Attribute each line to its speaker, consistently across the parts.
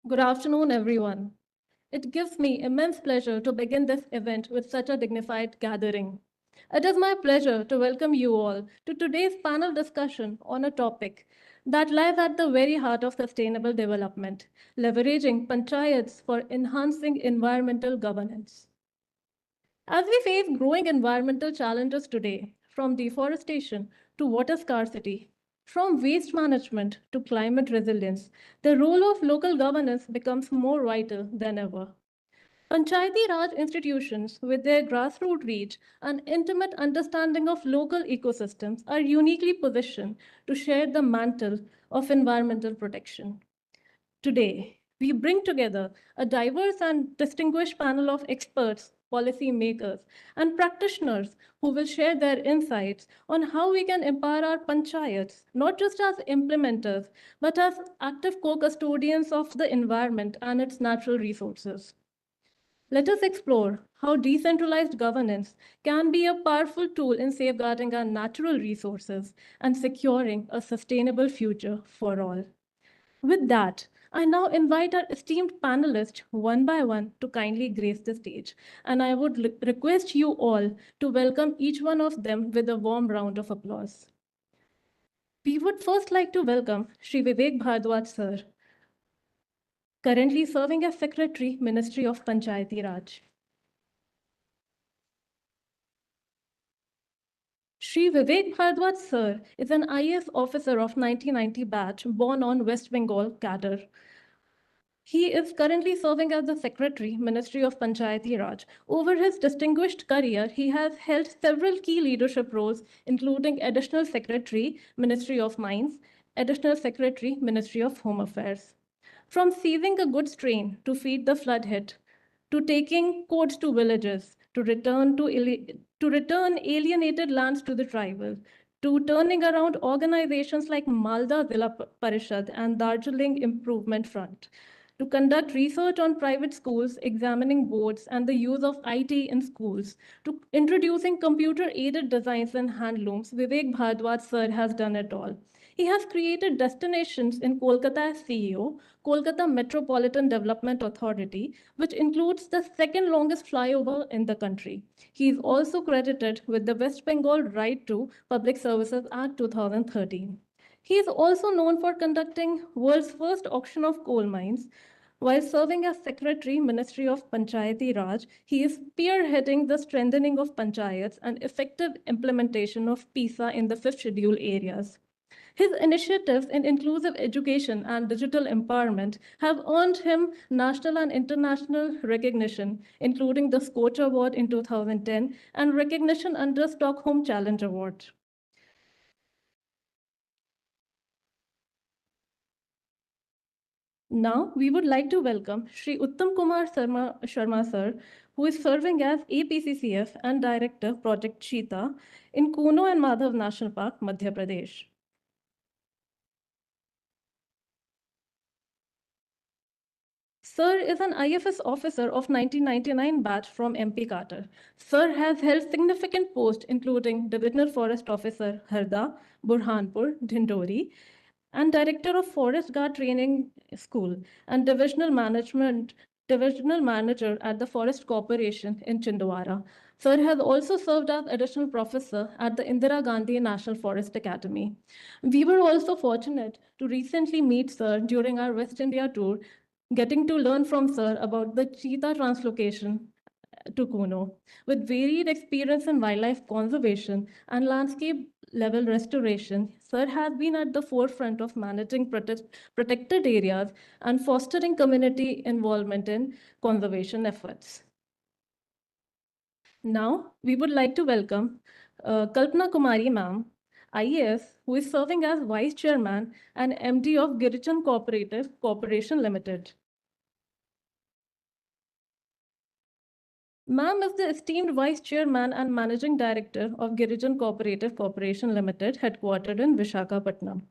Speaker 1: Good afternoon, everyone. It gives me immense pleasure to begin this event with such a dignified gathering. It is my pleasure to welcome you all to today's panel discussion on a topic that lies at the very heart of sustainable development, leveraging panchayats for enhancing environmental governance. As we face growing environmental challenges today, from deforestation to water scarcity, from waste management to climate resilience, the role of local governance becomes more vital than ever. Panchayati Raj institutions, with their grassroots reach and intimate understanding of local ecosystems, are uniquely positioned to share the mantle of environmental protection. Today, we bring together a diverse and distinguished panel of experts, policymakers, and practitioners who will share their insights on how we can empower our panchayats, not just as implementers, but as active co-custodians of the environment and its natural resources. Let us explore how decentralized governance can be a powerful tool in safeguarding our natural resources and securing a sustainable future for all. With that, I now invite our esteemed panelists one by one to kindly grace the stage, and I would request you all to welcome each one of them with a warm round of applause. We would first like to welcome Sri Vivek Bhardwaj sir, currently serving as Secretary, Ministry of Panchayati Raj. Sri Vivek Bhardwaj sir is an IAS officer of 1990 batch, born on West Bengal, cadre. He is currently serving as the Secretary, Ministry of Panchayati Raj. Over his distinguished career, he has held several key leadership roles, including Additional Secretary, Ministry of Mines, Additional Secretary, Ministry of Home Affairs. From seizing a goods train to feed the flood hit, to taking codes to villages, to return alienated lands to the tribal, to turning around organizations like Malda Zilla Parishad and Darjeeling Improvement Front, to conduct research on private schools, examining boards and the use of IT in schools, to introducing computer-aided designs in handlooms, Vivek Bhardwaj sir has done it all. He has created destinations in Kolkata as CEO, Kolkata Metropolitan Development Authority, which includes the second longest flyover in the country. He is also credited with the West Bengal Right to Public Services Act 2013. He is also known for conducting world's first auction of coal mines. While serving as Secretary, Ministry of Panchayati Raj, he is spearheading the strengthening of panchayats and effective implementation of PESA in the fifth schedule areas. His initiatives in inclusive education and digital empowerment have earned him national and international recognition, including the Scotia Award in 2010 and recognition under Stockholm Challenge Award. Now, we would like to welcome Sri Uttam Kumar Sharma sir, who is serving as APCCF and Director Project Cheetah in Kuno and Madhav National Park, Madhya Pradesh. Sir is an IFS officer of 1999 batch from MP Carter. Sir has held significant posts including Divisional Forest Officer Harda, Burhanpur, Dhindori, and Director of Forest Guard Training School and Divisional Manager at the Forest Corporation in Chindwara. Sir has also served as additional professor at the Indira Gandhi National Forest Academy. We were also fortunate to recently meet Sir during our West India tour, getting to learn from Sir about the cheetah translocation to Kuno. With varied experience in wildlife conservation and landscape level restoration, Sir has been at the forefront of managing protected areas and fostering community involvement in conservation efforts. Now, we would like to welcome Kalpana Kumari ma'am, IAS, who is serving as Vice Chairman and MD of Girijan Cooperative Corporation Limited. Ma'am is the esteemed Vice Chairman and Managing Director of Girijan Cooperative Corporation Limited, headquartered in Visakhapatnam.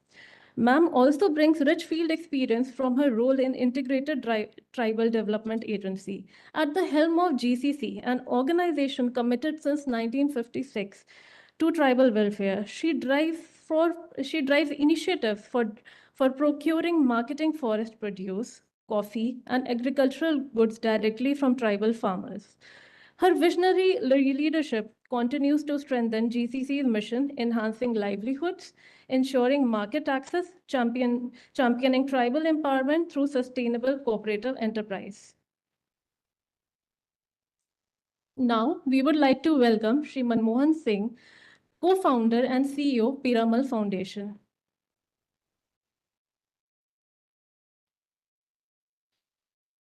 Speaker 1: Ma'am also brings rich field experience from her role in Integrated Tribal Development Agency. At the helm of GCC, an organization committed since 1956 to tribal welfare, she drives initiatives for procuring marketing forest produce, coffee, and agricultural goods directly from tribal farmers. Her visionary leadership continues to strengthen GCC's mission, enhancing livelihoods, ensuring market access, championing tribal empowerment through sustainable cooperative enterprise. Now, we would like to welcome Shri Manmohan Singh, co-founder and CEO, Piramal Foundation.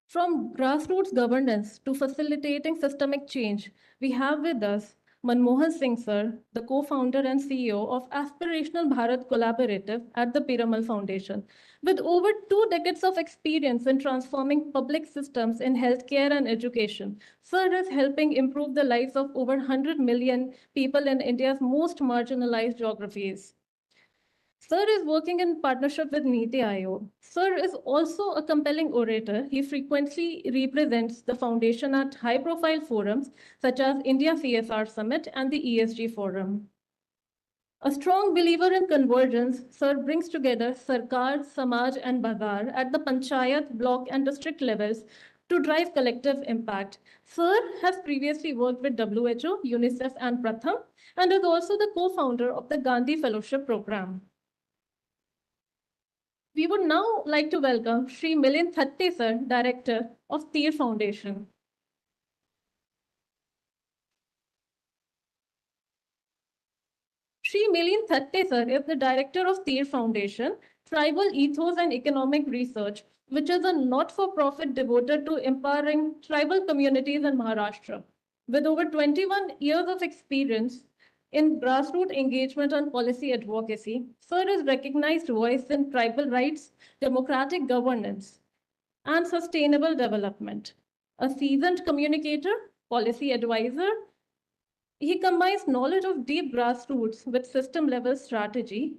Speaker 1: From grassroots governance to facilitating systemic change, we have with us Manmohan Singh sir, the co-founder and CEO of Aspirational Bharat Collaborative at the Piramal Foundation. With over 2 decades of experience in transforming public systems in healthcare and education, sir is helping improve the lives of over 100 million people in India's most marginalized geographies. Sir is working in partnership with Niti Aayog. Sir is also a compelling orator. He frequently represents the foundation at high-profile forums such as India CSR Summit and the ESG Forum. A strong believer in convergence, Sir brings together Sarkar, Samaj, and Bazar at the Panchayat, block, and district levels to drive collective impact. Sir has previously worked with WHO, UNICEF, and Pratham, and is also the co-founder of the Gandhi Fellowship Program. We would now like to welcome Sri Milind Thatte sir, Director of Tir Foundation. Sri Milind Thatte sir is the Director of Tir Foundation, Tribal Ethos and Economic Research, which is a not-for-profit devoted to empowering tribal communities in Maharashtra. With over 21 years of experience in grassroots engagement and policy advocacy, Sir is recognized voice in tribal rights, democratic governance, and sustainable development. A seasoned communicator, policy advisor, he combines knowledge of deep grassroots with system-level strategy,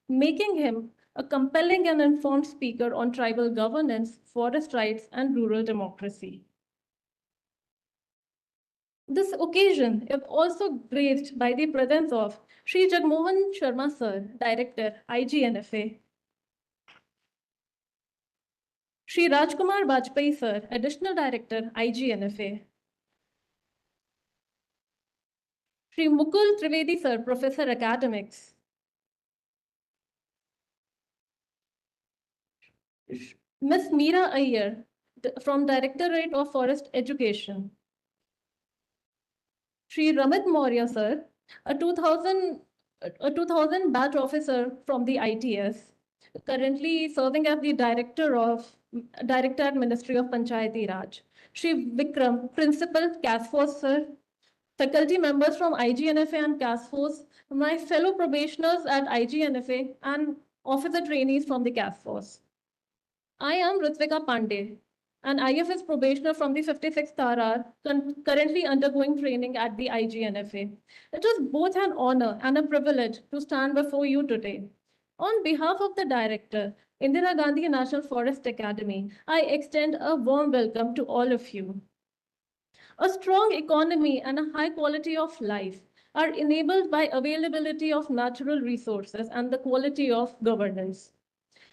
Speaker 1: making him a compelling and informed speaker on tribal governance, forest rights, and rural democracy. This occasion is also graced by the presence of Sri Jagmohan Sharma Sir, Director, IGNFA, Sri Rajkumar Bajpai Sir, Additional Director, IGNFA, Sri Mukul Trivedi Sir, Professor Academics, Ms. Meera Iyer, from Directorate of Forest Education, Sri Ramit Maurya Sir, a 2000 batch officer from the ITS, currently serving as the Director at Ministry of Panchayati Raj. Sri Vikram, Principal, CAS Force Sir, faculty members from IGNFA and CAS Force, my fellow probationers at IGNFA, and officer trainees from the CAS Force. I am Ritvika Pandey, an IFS probationer from the 56th RR, currently undergoing training at the IGNFA. It is both an honor and a privilege to stand before you today. On behalf of the director, Indira Gandhi National Forest Academy, I extend a warm welcome to all of you. A strong economy and a high quality of life are enabled by availability of natural resources and the quality of governance.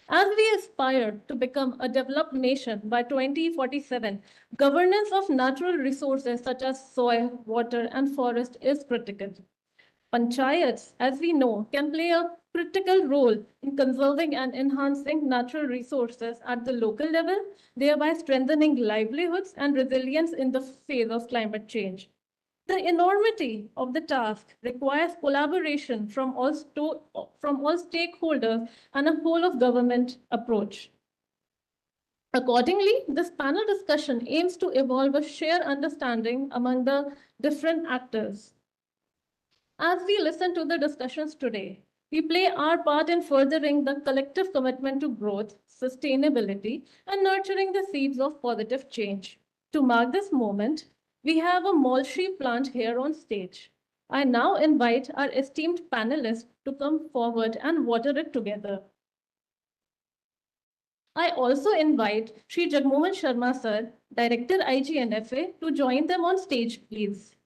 Speaker 1: As we aspire to become a developed nation by 2047, governance of natural resources such as soil, water, and forest is critical. Panchayats, as we know, can play a critical role in conserving and enhancing natural resources at the local level, thereby strengthening livelihoods and resilience in the face of climate change. The enormity of the task requires collaboration from all stakeholders and a whole of government approach. Accordingly, this panel discussion aims to evolve a shared understanding among the different actors. As we listen to the discussions today, we play our part in furthering the collective commitment to growth, sustainability, and nurturing the seeds of positive change. To mark this moment, we have a mulberry plant here on stage. I now invite our esteemed panelists to come forward and water it together. I also invite Sri Jagmohan Sharma Sir, Director IGNFA, to join them on stage, please.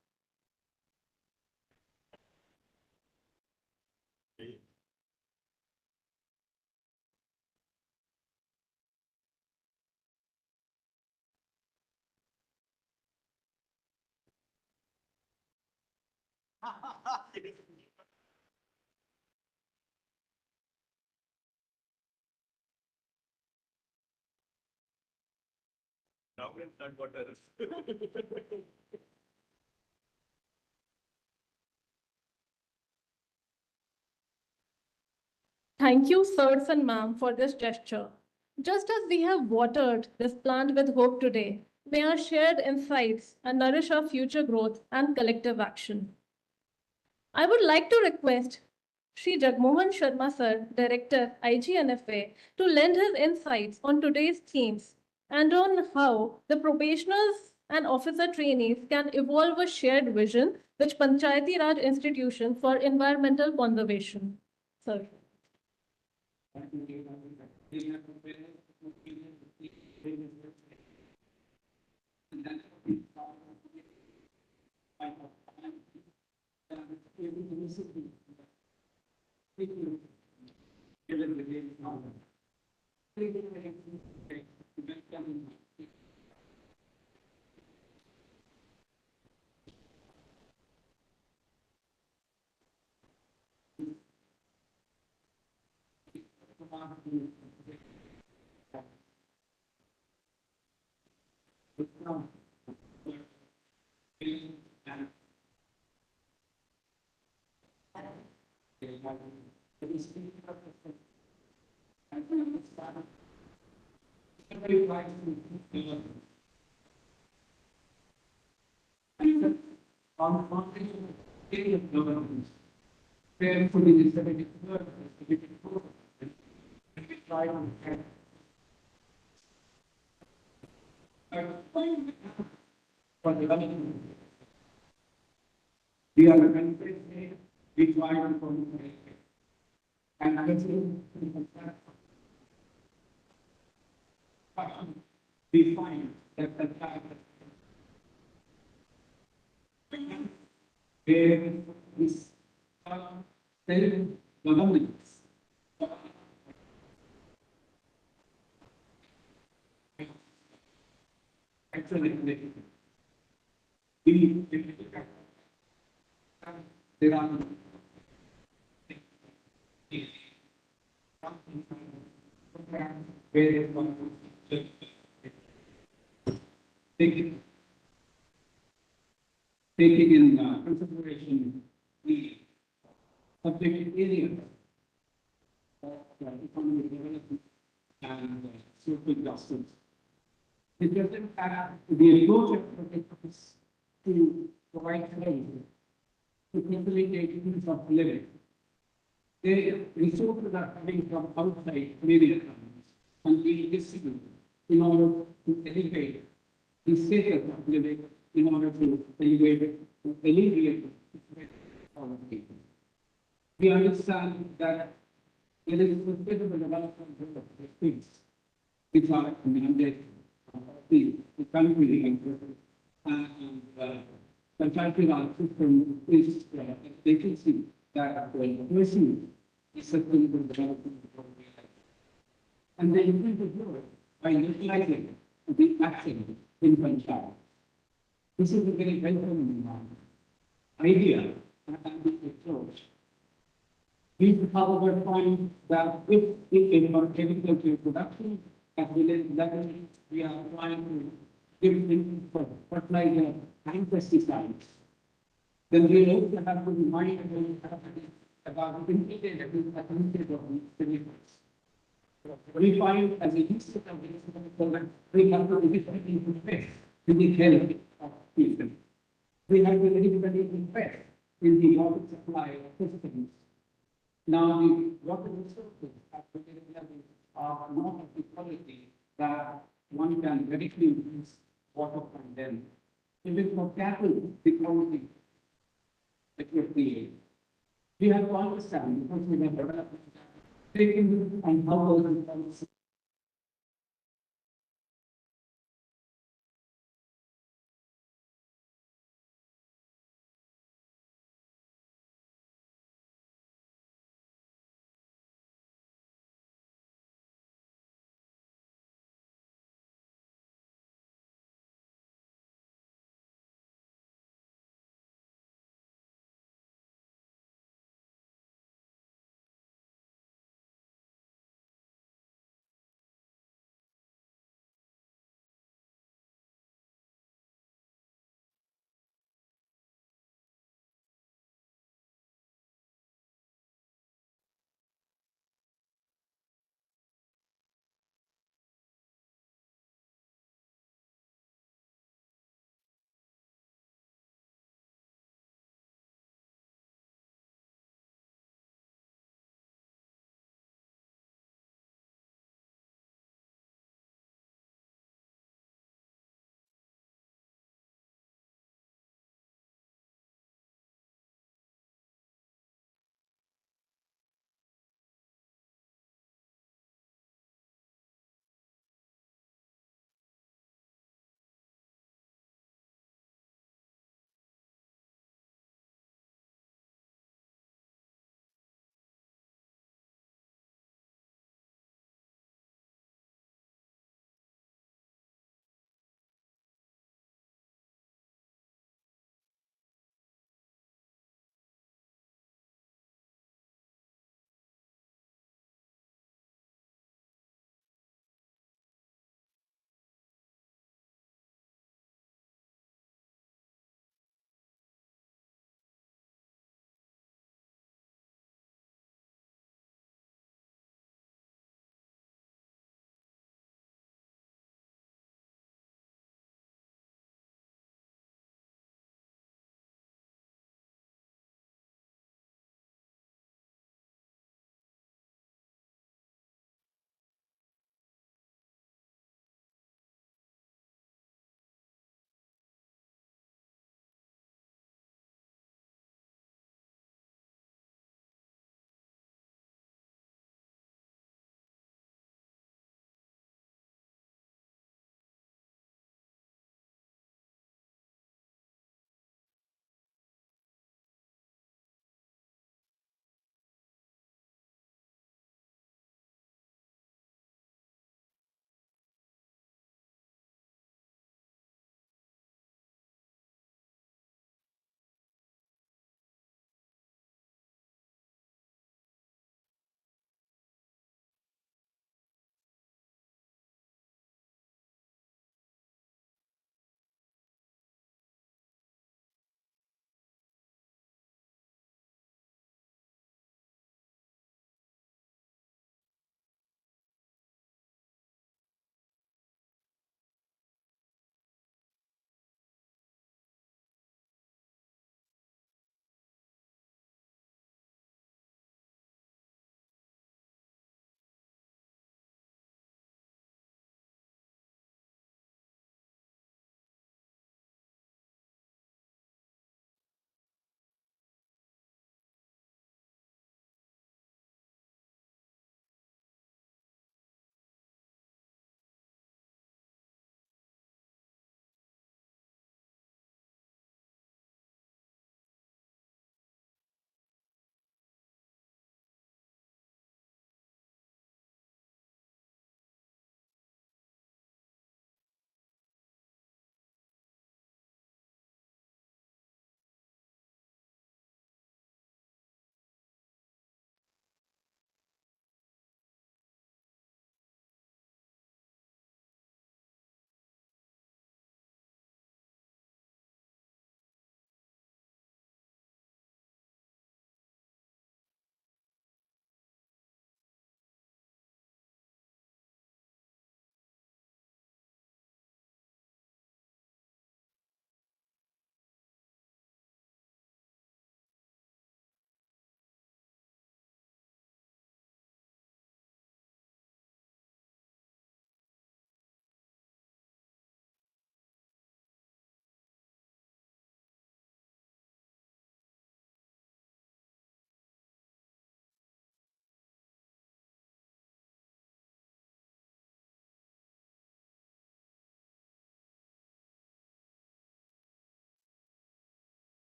Speaker 2: Now it's not water.
Speaker 1: Thank you, sirs and ma'am, for this gesture. Just as we have watered this plant with hope today, may our shared insights and nourish our future growth and collective action. I would like to request Sri Jagmohan Sharma sir, Director, IGNFA, to lend his insights on today's themes and on how the probationers and officer trainees can evolve a shared vision with Panchayati Raj institution for environmental conservation. Sir.
Speaker 2: We are a country which wide and we find that the fact where this self-government actually we there are various taking in consideration the subject area of economic development and social justice. It doesn't have the approach of to provide training to facilitate means of living. The resources are coming from outside various countries and being distributed in order to elevate the status of living, in order to alleviate poverty. We understand that there is a considerable development of the things which are mandated the country and Panchayat Raj system is they can see that when person is sustainable development and they intend to do it by utilizing the action in Panchayat. This is a very welcome idea and the approach. We, however, find that if in our agricultural production, as well as leverage, we are trying to give in for fertilizer and pesticides, then we also have to be mindful about the integrated advantage of these chemicals. We find as a history of this, we have to immediately invest in the health of people. We have to immediately invest in the water supply of systems. Now, the water resources at the level are not of the quality that one can directly use water from them. Even for cattle, the quality that we create. We have to understand because we have developed taken and how those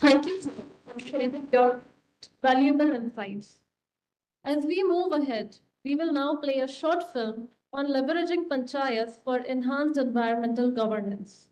Speaker 1: Thank you sir, for sharing your valuable insights. As we move ahead, we will now play a short film on leveraging panchayats for enhanced environmental governance.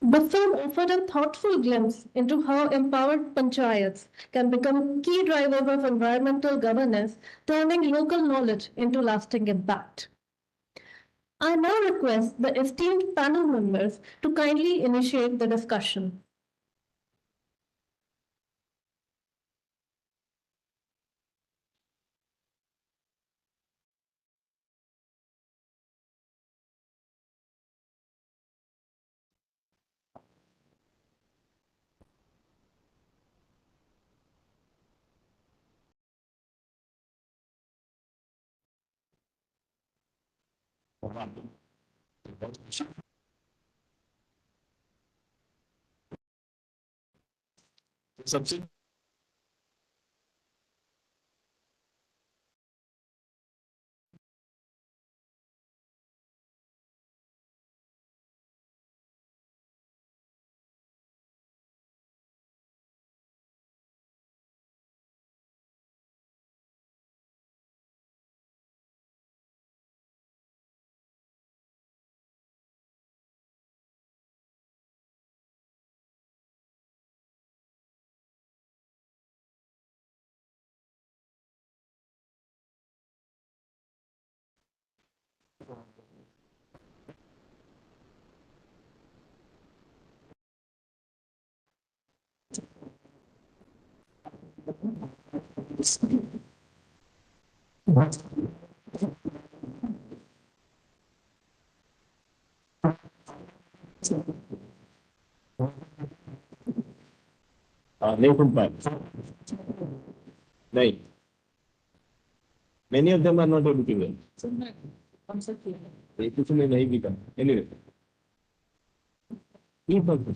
Speaker 1: The film offered a thoughtful glimpse into how empowered panchayats can become key drivers of environmental governance, turning local knowledge into lasting impact. I now request the esteemed panel members to kindly initiate the discussion.
Speaker 3: सबसे नहीं सुन पाए नहीं many of them are not able to hear ये कुछ में नहीं भी कर anyway ये बात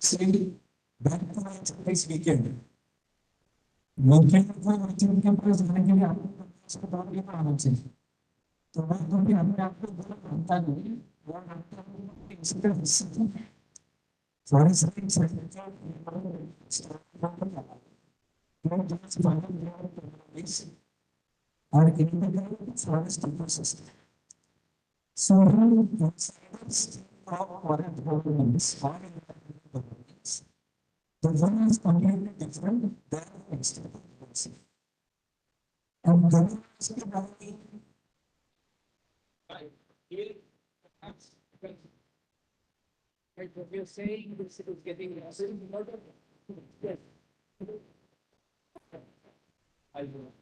Speaker 2: Saying that this weekend, मुझे तो बच्चों के पास जाने के लिए आपको अस्पताल के पास आना चाहिए तो मैं तो भी अपने आप को बहुत मानता नहीं वो मानता हूँ इसका हिस्सा सॉरी सॉरी सॉरी मैं जस्ट बात और इनका forest ecosystem so current governments or governments, the one is completely different than the external policy. And governments के बारे में
Speaker 4: Right, what you're saying is it is getting lost in a lot of yes. I will.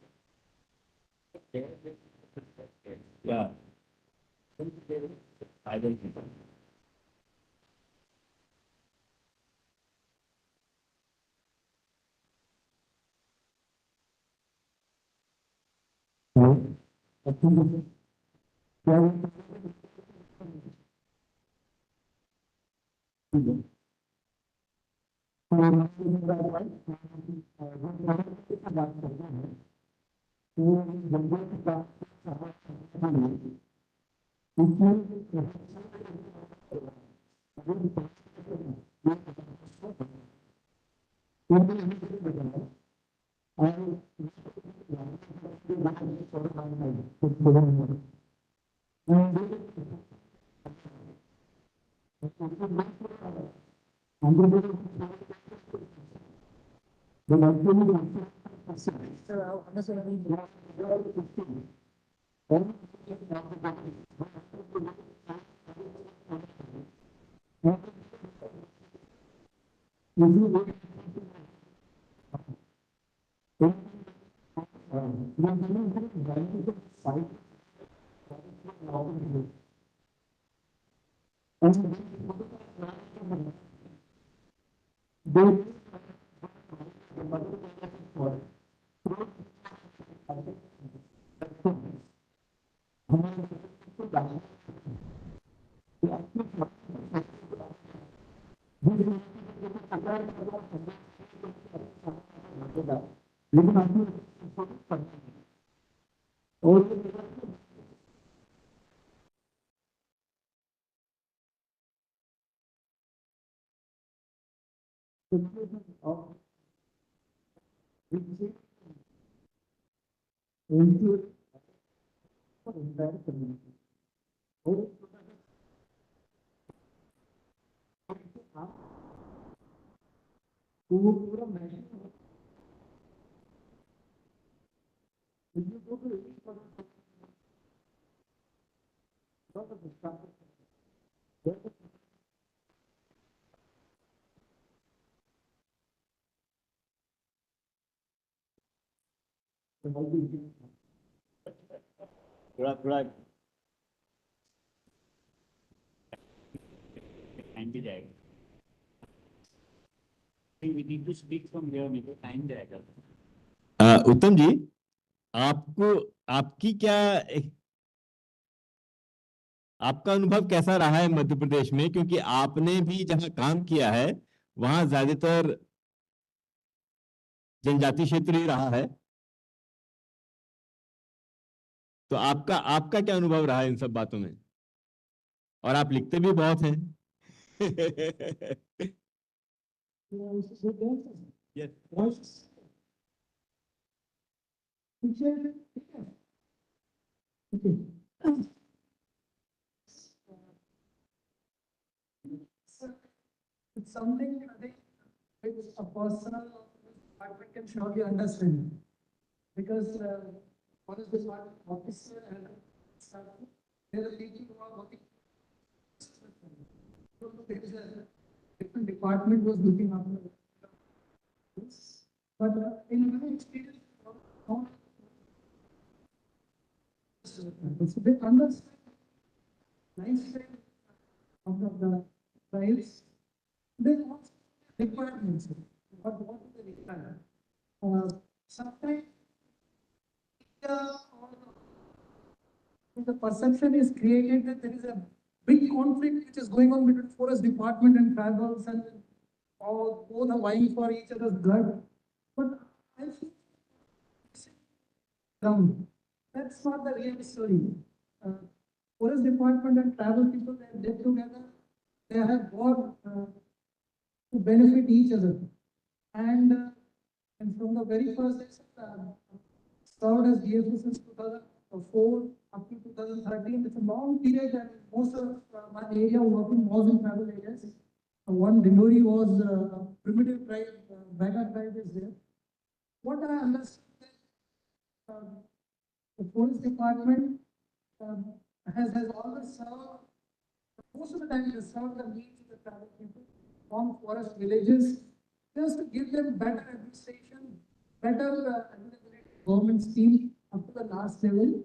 Speaker 3: yeah I don't think थोड़ा थोड़ा time भी जाएगा. We need to speak from here, मेरे को time जाएगा. उत्तम जी, आपको आपकी क्या आपका अनुभव कैसा रहा है मध्य प्रदेश में, क्योंकि आपने भी जहां काम किया है वहां ज्यादातर जनजाति क्षेत्र ही रहा है, तो आपका आपका क्या अनुभव रहा है इन सब बातों में? और आप लिखते भी बहुत हैं. Yes.
Speaker 4: It's something I think which a personal department can surely understand. Because what is this officer and staff, they are thinking about working. So there is a different department was looking after this. But in my experience, so they understand lifestyle of the tribes. They also requirements. But what is the requirement? Sometimes the perception is created that there is a big conflict which is going on between forest department and tribals, and all both are vying for each other's blood. But I feel ground. That's not the real story. Forest department and tribal people, they have lived together. They have worked to benefit each other. And from the very first day, served as DFO since 2004 up to 2013. It's a long period, and most of my area working was in tribal areas. One Dindori was primitive tribe, Baga tribe is there. What I understand, the forest department has always served, most of the time, has served the needs of the tribal people from forest villages, just to give them better administration, better government scheme up to the last level.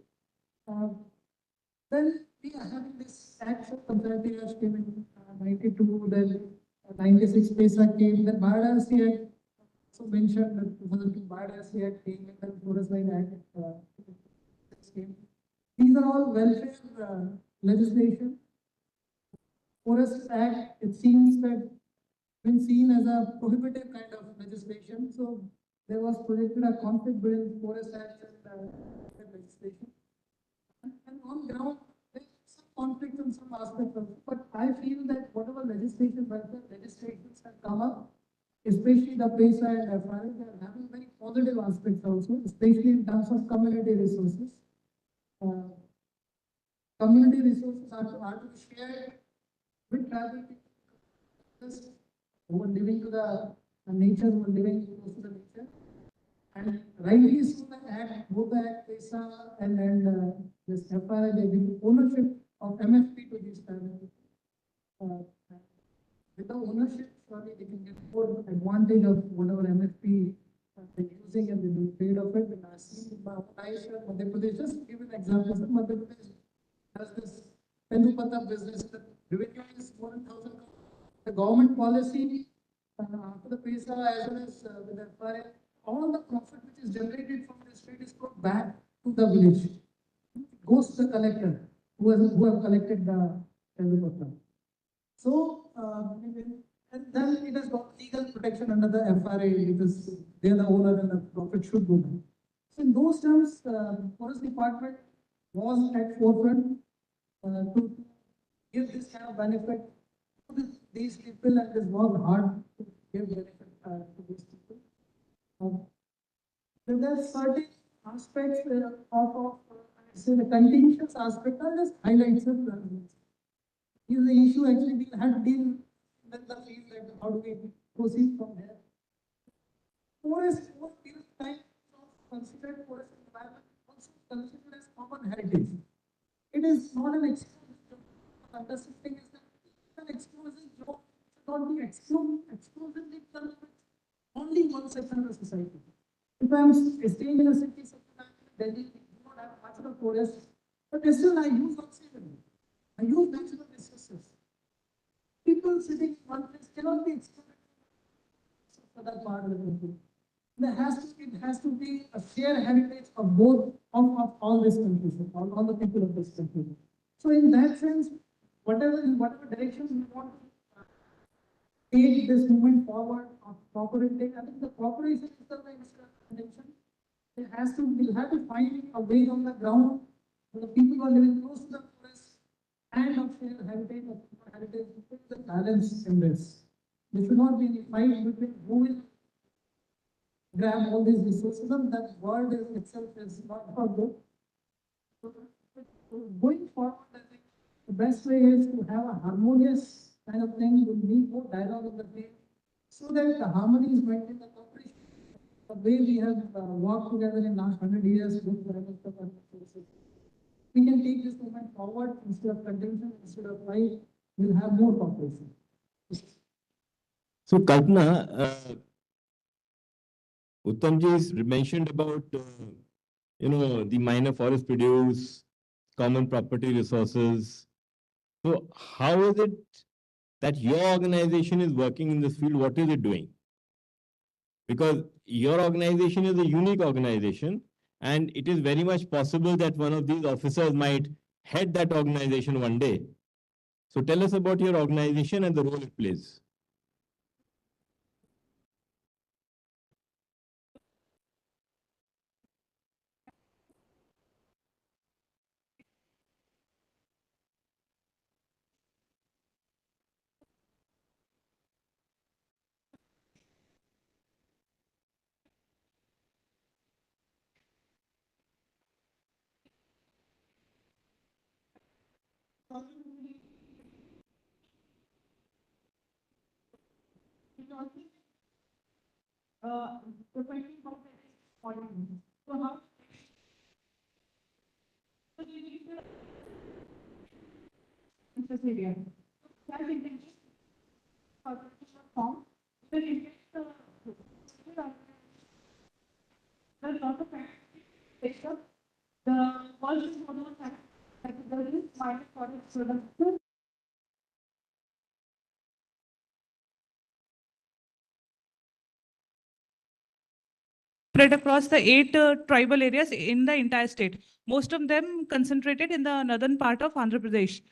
Speaker 4: Then we are having this Act of Panchayat Raj came in 92, then 96 PESA came, then Bharadasi Act also mentioned that 2002 Bharadasi Act came, and then Forest Line Act came. These are all welfare legislation. Forest Act, it seems that been seen as a prohibitive kind of legislation. So there was projected a conflict between Forest Act and legislation. And on ground, there's some conflict in some aspects of it. But I feel that whatever legislation, welfare legislations have come up, especially the PESA and FRA, they are having very positive aspects also, especially in terms of community resources. Community resources are to be shared with tribal people who are living to the nature, who are living close to the nature. And rightly so, the Act, both the Act, PESA and this FRA, they give ownership of MFP to these tribal people. With the ownership, surely they can get more advantage of whatever MFP they're using, and they do trade of it. And I see my own eyes here, Madhya Pradesh, just to give an example, Madhya Pradesh has this Pendupata business, the revenue is more than 1,000 crore. The government policy after the PESA as well as with the FRA, all the profit which is generated from the state is put back to the village. It goes to the collector who have collected the revenue. So, and then it has got legal protection under the FRA because they are the owner and the profit should go down. So in those terms, Forest Department was at forefront to give this kind of benefit to these people and has worked hard to give benefit to these people. Then there are certain aspects of say the contentious aspect are just highlights of the is the issue actually we had to deal with the field that how do we proceed from there. Forest over period of time considered forest environment also considered as common heritage. It is not an exclusive job. Understanding is that an exclusive job should not be exclusively done with only one section of the society. If I am staying in a city, Delhi, we do not have much of a forest, but still I use oxygen. I use natural resources. People sitting in one place cannot be excluded for that part of the country. It has to be a shared heritage of both of all this country, all the people of this country. So in that sense, whatever direction we want to take this movement forward of cooperating, I think the cooperation is the direction. We'll have to find a way on the ground for the people who are living close to the forest and of shared heritage of heritage to put the balance in this. There should not be any fight between who will grab all these resources, and that word itself is not good. So, going forward, I think the best way is to have a harmonious kind of thing. We need more dialogue in the field so that the harmony is maintained, the cooperation. The way we have worked together in last 100 years with the rest of our forces, we can take this movement forward instead of contention, instead of fight. We'll have more cooperation.
Speaker 3: So, Kalpana, Uttamji has mentioned about, the minor forest produce, common property resources. So how is it that your organization is working in this field? What is it doing? Because your organization is a unique organization, and it is very much possible that one of these officers might head that organization one day. So tell us about your organization and the role it plays.
Speaker 5: Spread across the 8 tribal areas in the entire state. Most of them concentrated in the northern part of Andhra Pradesh.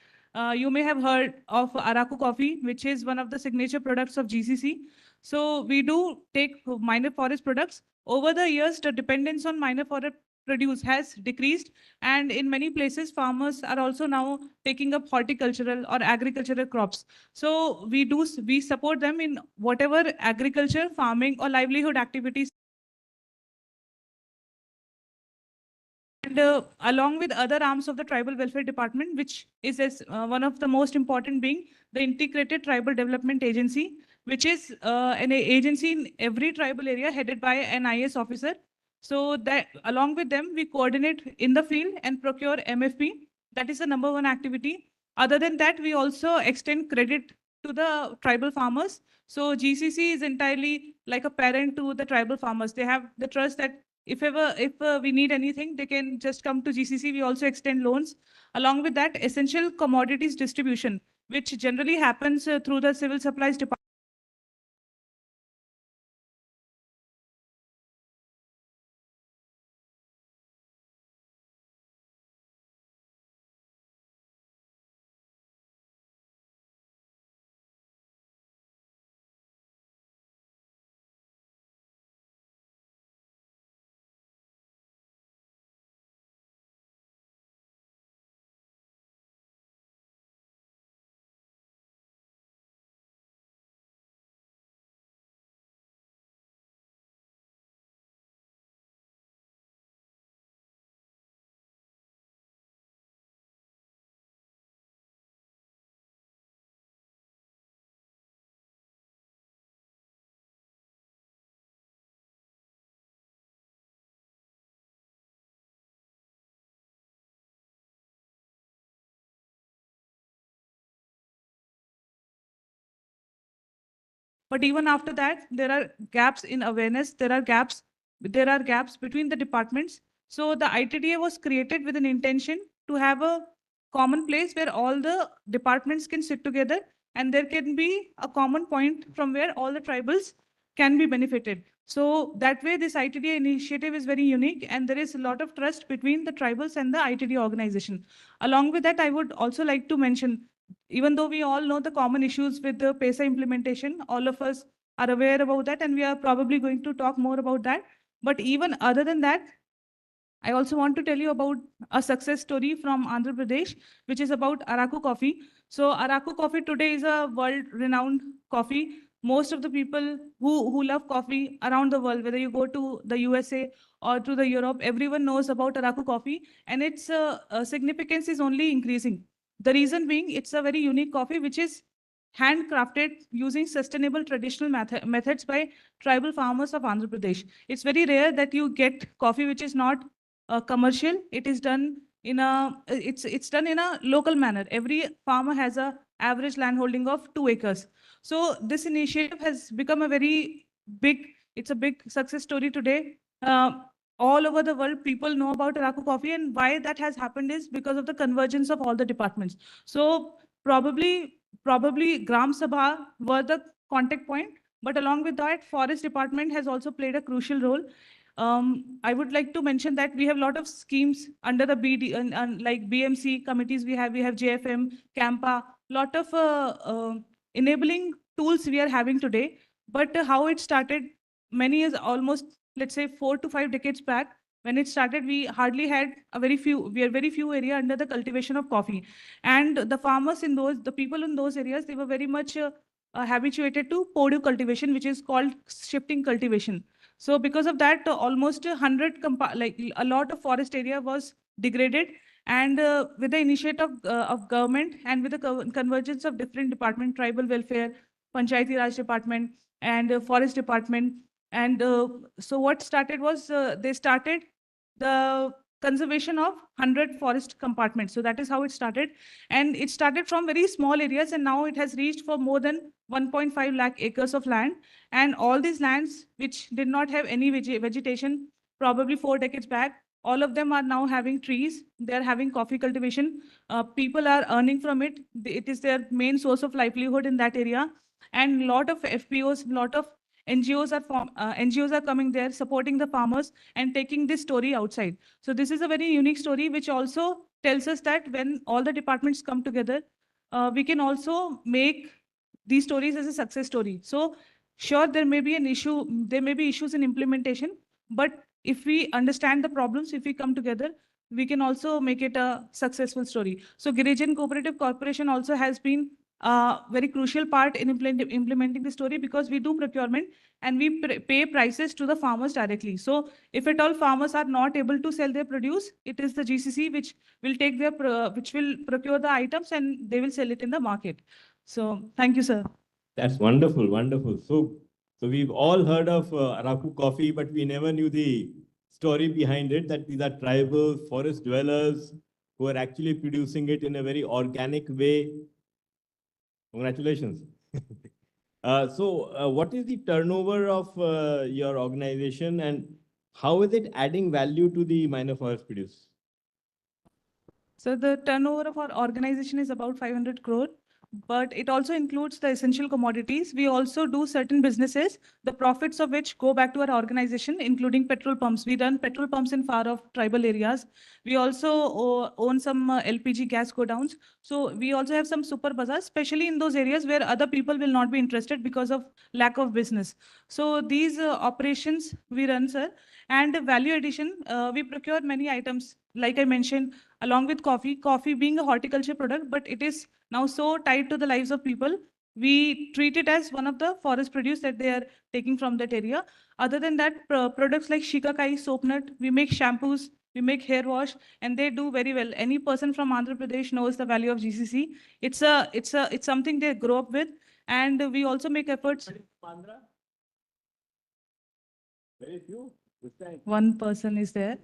Speaker 5: You may have heard of Araku coffee, which is one of the signature products of GCC. So we do take minor forest products. Over the years, the dependence on minor forest produce has decreased, and in many places, farmers are also now taking up horticultural or agricultural crops. So we support them in whatever agriculture, farming, or livelihood activities. And along with other arms of the Tribal Welfare Department, which is one of the most important being the Integrated Tribal Development Agency, which is an agency in every tribal area headed by an IAS officer. So that along with them, we coordinate in the field and procure MFP. That is the #1 activity. Other than that, we also extend credit to the tribal farmers. So GCC is entirely like a parent to the tribal farmers. They have the trust that if we need anything, they can just come to GCC. We also extend loans. Along with that, essential commodities distribution, which generally happens through the civil supplies department. But even after that, there are gaps in awareness. There are gaps between the departments. So the ITDA was created with an intention to have a common place where all the departments can sit together and there can be a common point from where all the tribals can be benefited. So that way, this ITDA initiative is very unique and there is a lot of trust between the tribals and the ITDA organization. Along with that, I would also like to mention, even though we all know the common issues with the PESA implementation, all of us are aware about that, and we are probably going to talk more about that. But even other than that, I also want to tell you about a success story from Andhra Pradesh, which is about Araku coffee. So Araku coffee today is a world-renowned coffee. Most of the people who love coffee around the world, whether you go to the USA or to the Europe, everyone knows about Araku coffee, and its significance is only increasing. The reason being, it's a very unique coffee which is handcrafted using sustainable traditional methods by tribal farmers of Andhra Pradesh. It's very rare that you get coffee which is not commercial. It is done in a it's done in a local manner. Every farmer has a average land holding of 2 acres. So this initiative has become a very big, it's a big success story today. All over the world, people know about Araku coffee, and why that has happened is because of the convergence of all the departments. So probably Gram Sabha were the contact point, but along with that, Forest Department has also played a crucial role. I would like to mention that we have a lot of schemes under the BD and like BMC committees. We have JFM, CAMPA, lot of enabling tools we are having today. But how it started many years, almost let's say 4 to 5 decades back, when it started, we hardly had we are very few area under the cultivation of coffee. And the farmers in those, the people in those areas, they were very much habituated to Podu cultivation, which is called shifting cultivation. So because of that, almost 100, like a lot of forest area was degraded. And with the initiative of government and with the convergence of different department, tribal welfare, Panchayati Raj department, and forest department. And so what started was they started the conservation of 100 forest compartments. So that is how it started. And it started from very small areas, and now it has reached for more than 1.5 lakh acres of land. And all these lands which did not have any vegetation, probably 4 decades back, all of them are now having trees. They are having coffee cultivation. People are earning from it. It is their main source of livelihood in that area. And a lot of FPOs, lot of NGOs are coming there, supporting the farmers and taking this story outside. So this is a very unique story, which also tells us that when all the departments come together, we can also make these stories as a success story. So sure, there may be issues in implementation, but if we understand the problems, if we come together, we can also make it a successful story. So Girijan Cooperative Corporation also has been a very crucial part in implementing the story, because we do procurement and we pay prices to the farmers directly. So if at all farmers are not able to sell their produce, it is the GCC which will take their which will procure the items and they will sell it in the market. So thank you, sir.
Speaker 3: That's wonderful, wonderful. So we've all heard of Araku coffee, but we never knew the story behind it, that these are tribal forest dwellers who are actually producing it in a very organic way. Congratulations. What is the turnover of your organization, and how is it adding value to the minor forest produce?
Speaker 5: So the turnover of our organization is about 500 crore. but it also includes the essential commodities. We also do certain businesses, the profits of which go back to our organization, including petrol pumps. We run petrol pumps in far off tribal areas. We also own some LPG gas godowns. So we also have some super bazaars, especially in those areas where other people will not be interested because of lack of business. So these operations we run, sir. And value addition, we procure many items, like I mentioned, along with coffee being a horticulture product, but it is now so tied to the lives of people. We treat it as one of the forest produce that they are taking from that area. Other than that, products like shikakai, soap nut, we make shampoos, we make hair wash, and they do very well. Any person from Andhra Pradesh knows the value of GCC. It's something they grow up with, and we also make efforts.
Speaker 3: Andhra? Very few this time.
Speaker 5: One person is there.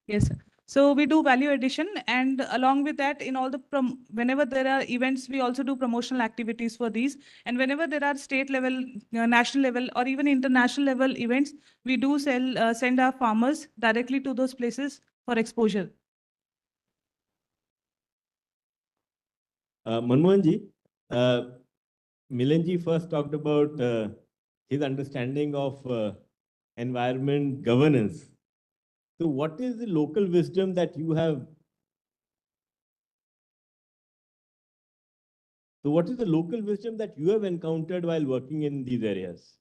Speaker 5: Yes, sir. So we do value addition, and along with that, in all the whenever there are events, we also do promotional activities for these. And whenever there are state level, national level, or even international level events, we do send our farmers directly to those places for exposure.
Speaker 3: Manmohan ji, Milan ji first talked about his understanding of environment governance. So what is the local wisdom that you have? So what is the local wisdom that you have encountered while working in these areas?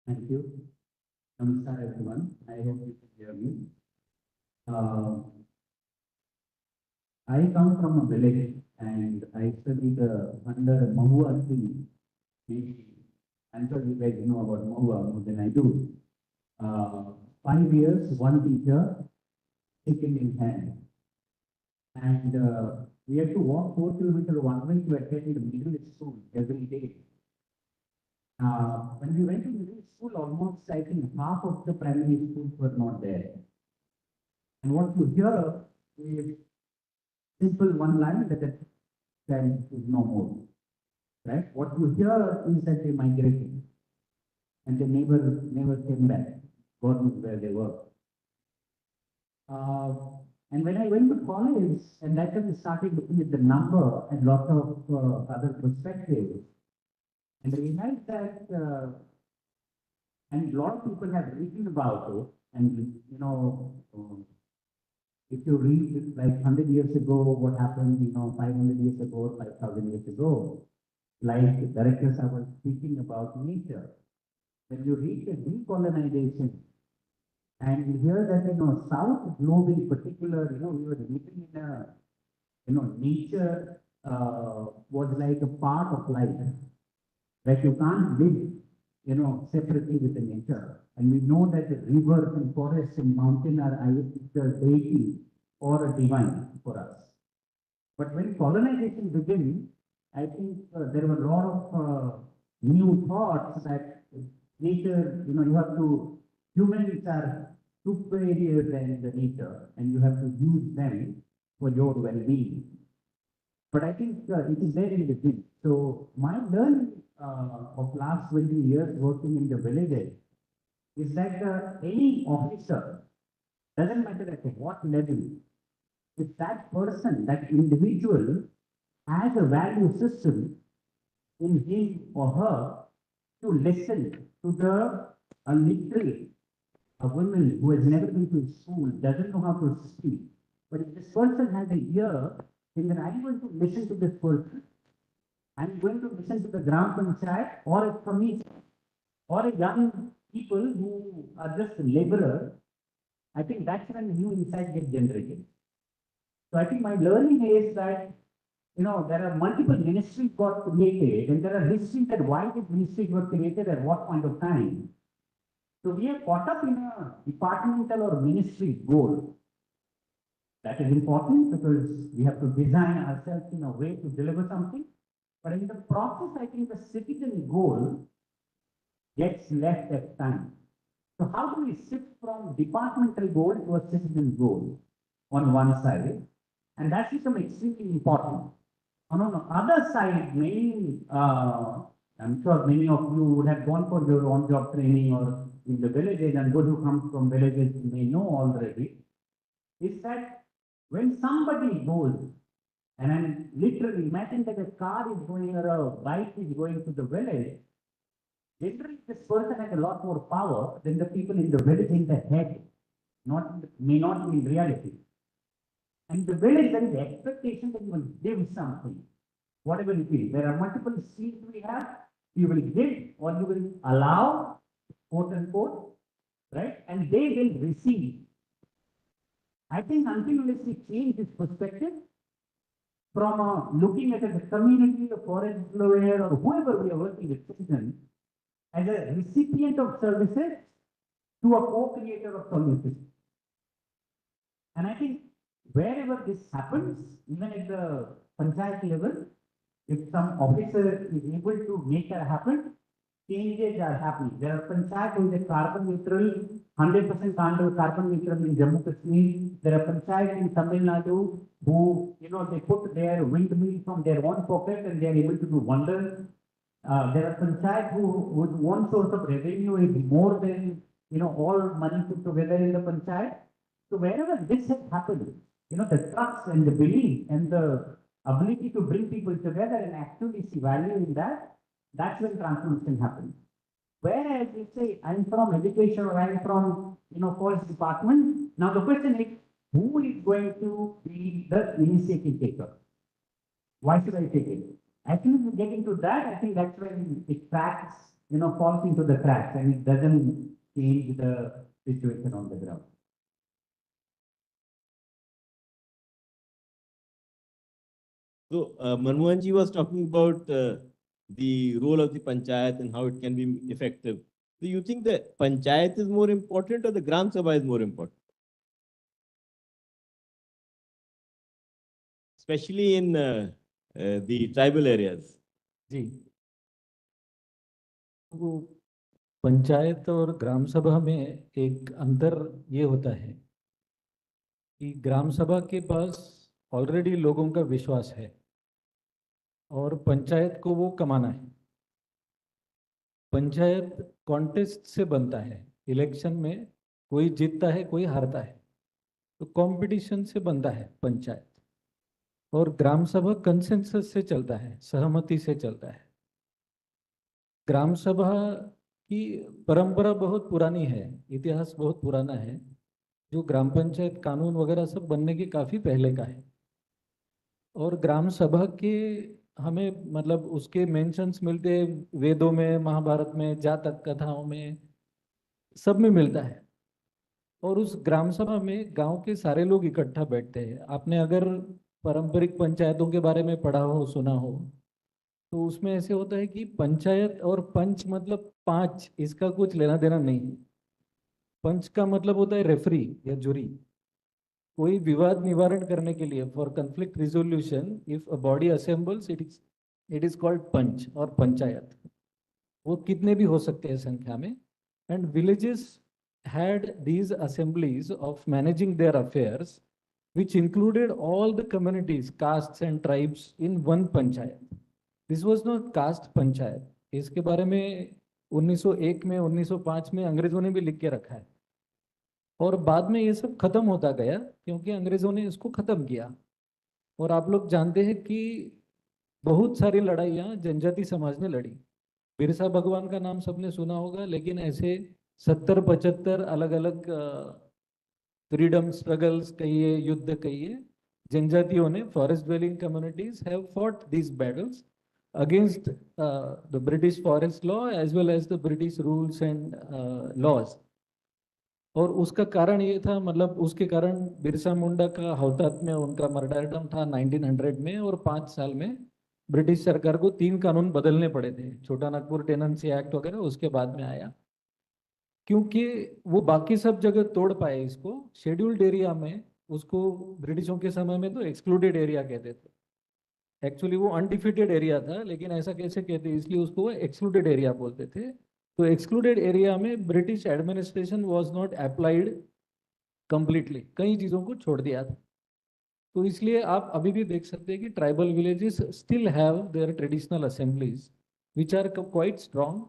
Speaker 6: Thank you. Namaskar everyone. I hope you can hear me. I come from a village and I studied under Mahua tree. Maybe I'm sure you guys know about Mahua more than I do. 5 years, one teacher, chicken in hand. And we had to walk 4 kilometers one way to attend the middle school every day. When we went to middle school, almost I think half of the primary schools were not there. And what you hear is simple one line that the child is no more. Right? What you hear is that they migrated and they never came back. God knows where they were. And when I went to college, and that time I started looking at the number and lot of other perspectives, and realized that, and a lot of people have written about it, and you know, if you read like 100 years ago, what happened, 500 years ago, 5,000 years ago, like directors I was speaking about nature. When you read the decolonization, and you hear that, South Globe in particular, we were living in a, nature was like a part of life. That you can't live, separately with the nature. And we know that the rivers and forests and mountain are either deity or a divine for us. But when colonization began, I think there were a lot of new thoughts that nature, you have to, humans are superior than the nature, and you have to use them for your well-being. But I think it is there in the gym. So my learning of last 20 years working in the villages is that any officer, doesn't matter at what level, if that person, that individual has a value system in him or her to listen to a little, a woman who has never been to school, doesn't know how to speak, but if this person has a ear, then I'm going to listen to this person. I'm going to listen to the Gram Panchayat or a committee or a young people who are just laborers. I think that's when new insights get generated. So I think my learning is that, there are multiple ministries got created and there are histories that why these ministries were created at what point of time. So we are caught up in a departmental or ministry goal. That is important because we have to design ourselves in a way to deliver something. But in the process, I think the citizen goal gets left at time. So how do we shift from departmental goal to a citizen goal on one side? And that's become extremely important. On the other side, I'm sure many of you would have gone for your on-job training or in the villages, and those who come from villages may know already, is that when somebody goes And then literally imagine that a car is going or a bike is going to the village. Generally, this person has a lot more power than the people in the village in the head, may not be in reality. And the village, there is expectation that you will give something, whatever it is. There are multiple seeds we have, you will give or you will allow, quote unquote, right? And they will receive. I think until unless we change this perspective, from looking at it as a community, a forest lawyer, or whoever we are working with, citizens, as a recipient of services to a co-creator of solutions. And I think wherever this happens, even at the panchayat level, if some officer is able to make that happen, changes are happening. There are panchayat who is a carbon neutral, 100% carbon neutral in Jammu Kashmir. There are panchayat in Tamil Nadu who, they put their windmill from their own pocket and they are able to do wonders. There are panchayat whose one source of revenue is more than, all money put together in the panchayat. So wherever this has happened, the trust and the belief and the ability to bring people together and actually see value in that, that's when transformation happens. Whereas you say, I'm from education or I'm from, forest department. Now the question is, who is going to be the initiative taker? Why should I take it? Actually, if you get into that, I think that's when it cracks, falls into the cracks and it doesn't change the situation on the ground.
Speaker 3: So, Manmohan ji was talking about the role of the panchayat and how it can be effective. So, you think the panchayat is more important or the Gram Sabha is more important? Especially in the tribal areas.
Speaker 7: जी, वो पंचायत और ग्राम सभा में एक अंतर ये होता है कि ग्राम सभा के पास ऑलरेडी लोगों का विश्वास है और पंचायत को वो कमाना है। पंचायत कॉन्टेस्ट से बनता है, इलेक्शन में कोई जीतता है कोई हारता है, तो कंपटीशन से बनता है पंचायत। और ग्राम सभा कंसेंसस से चलता है, सहमति से चलता है। ग्राम सभा की परंपरा बहुत पुरानी है, इतिहास बहुत पुराना है, जो ग्राम पंचायत कानून वगैरह सब बनने के काफ़ी पहले का है। और ग्राम सभा के हमें मतलब उसके मेंशंस मिलते हैं वेदों में, महाभारत में, जातक कथाओं में, सब में मिलता है। और उस ग्राम सभा में गांव के सारे लोग इकट्ठा बैठते हैं। आपने अगर पारंपरिक पंचायतों के बारे में पढ़ा हो, सुना हो, तो उसमें ऐसे होता है कि पंचायत और पंच मतलब 5, इसका कुछ लेना देना नहीं है। पंच का मतलब होता है रेफरी या जूरी। कोई विवाद निवारण करने के लिए, for conflict resolution, if a body assembles, it is called panch और पंचायत। वो कितने भी हो सकते हैं संख्या में। And villages had these assemblies of managing their affairs, which included all the communities, castes and tribes in one panchayat. This was not caste panchayat. इसके बारे में 1901 में, 1905 में अंग्रेजों ने भी लिख के रखा है। और बाद में ये सब खत्म होता गया क्योंकि अंग्रेजों ने इसको खत्म किया। और आप लोग जानते हैं कि बहुत सारी लड़ाइयाँ जनजाति समाज ने लड़ी। बिरसा भगवान का नाम सबने सुना होगा, लेकिन ऐसे 70-75 अलग अलग फ्रीडम स्ट्रगल्स कहिए, युद्ध कहिए, जनजातियों ने, forest dwelling communities have fought these battles against the British forest law as well as the British rules and laws. और उसका कारण ये था, मतलब उसके कारण बिरसा मुंडा का हौतात में उनका मर्डरडम था 1900 में, और 5 साल में ब्रिटिश सरकार को 3 कानून बदलने पड़े थे। छोटा नागपुर टेनेंसी एक्ट वगैरह उसके बाद में आया, क्योंकि वो बाकी सब जगह तोड़ पाए इसको। शेड्यूल्ड एरिया में उसको ब्रिटिशों के समय में तो एक्सक्लूडेड एरिया कहते थे। एक्चुअली वो अनडिफिटेड एरिया था, लेकिन ऐसा कैसे कहते, इसलिए उसको वो एक्सक्लूडेड एरिया बोलते थे। तो एक्सक्लूडेड एरिया में British administration was not applied completely, कई चीज़ों को छोड़ दिया था। तो इसलिए आप अभी भी देख सकते हैं कि tribal villages still have their traditional assemblies which are quite strong.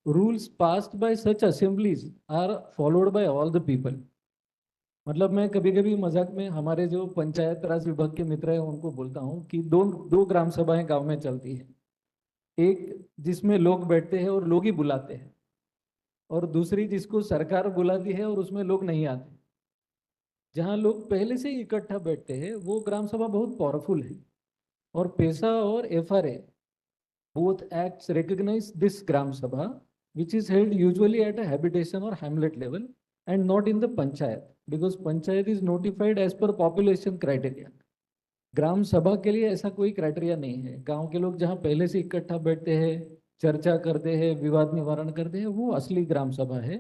Speaker 7: Rules passed by such assemblies are followed by all the people. मतलब मैं कभी कभी मजाक में हमारे जो पंचायत राज विभाग के मित्र हैं उनको बोलता हूँ कि दो दो ग्राम सभाएं गांव में चलती है। एक जिसमें लोग बैठते हैं और लोग ही बुलाते हैं, और दूसरी जिसको सरकार बुलाती है और उसमें लोग नहीं आते। जहाँ लोग पहले से ही इकट्ठा बैठते हैं वो ग्राम सभा बहुत पावरफुल है। और पेशा और FRA both acts recognize this Gram Sabha, which is held usually at a habitation or hamlet level and not in the Panchayat, because Panchayat is notified as per population criteria. ग्राम सभा के लिए ऐसा कोई criteria नहीं है। गांव के लोग जहां पहले से इकट्ठा बैठते हैं, चर्चा करते हैं, विवाद निवारण करते हैं, वो असली ग्राम सभा है।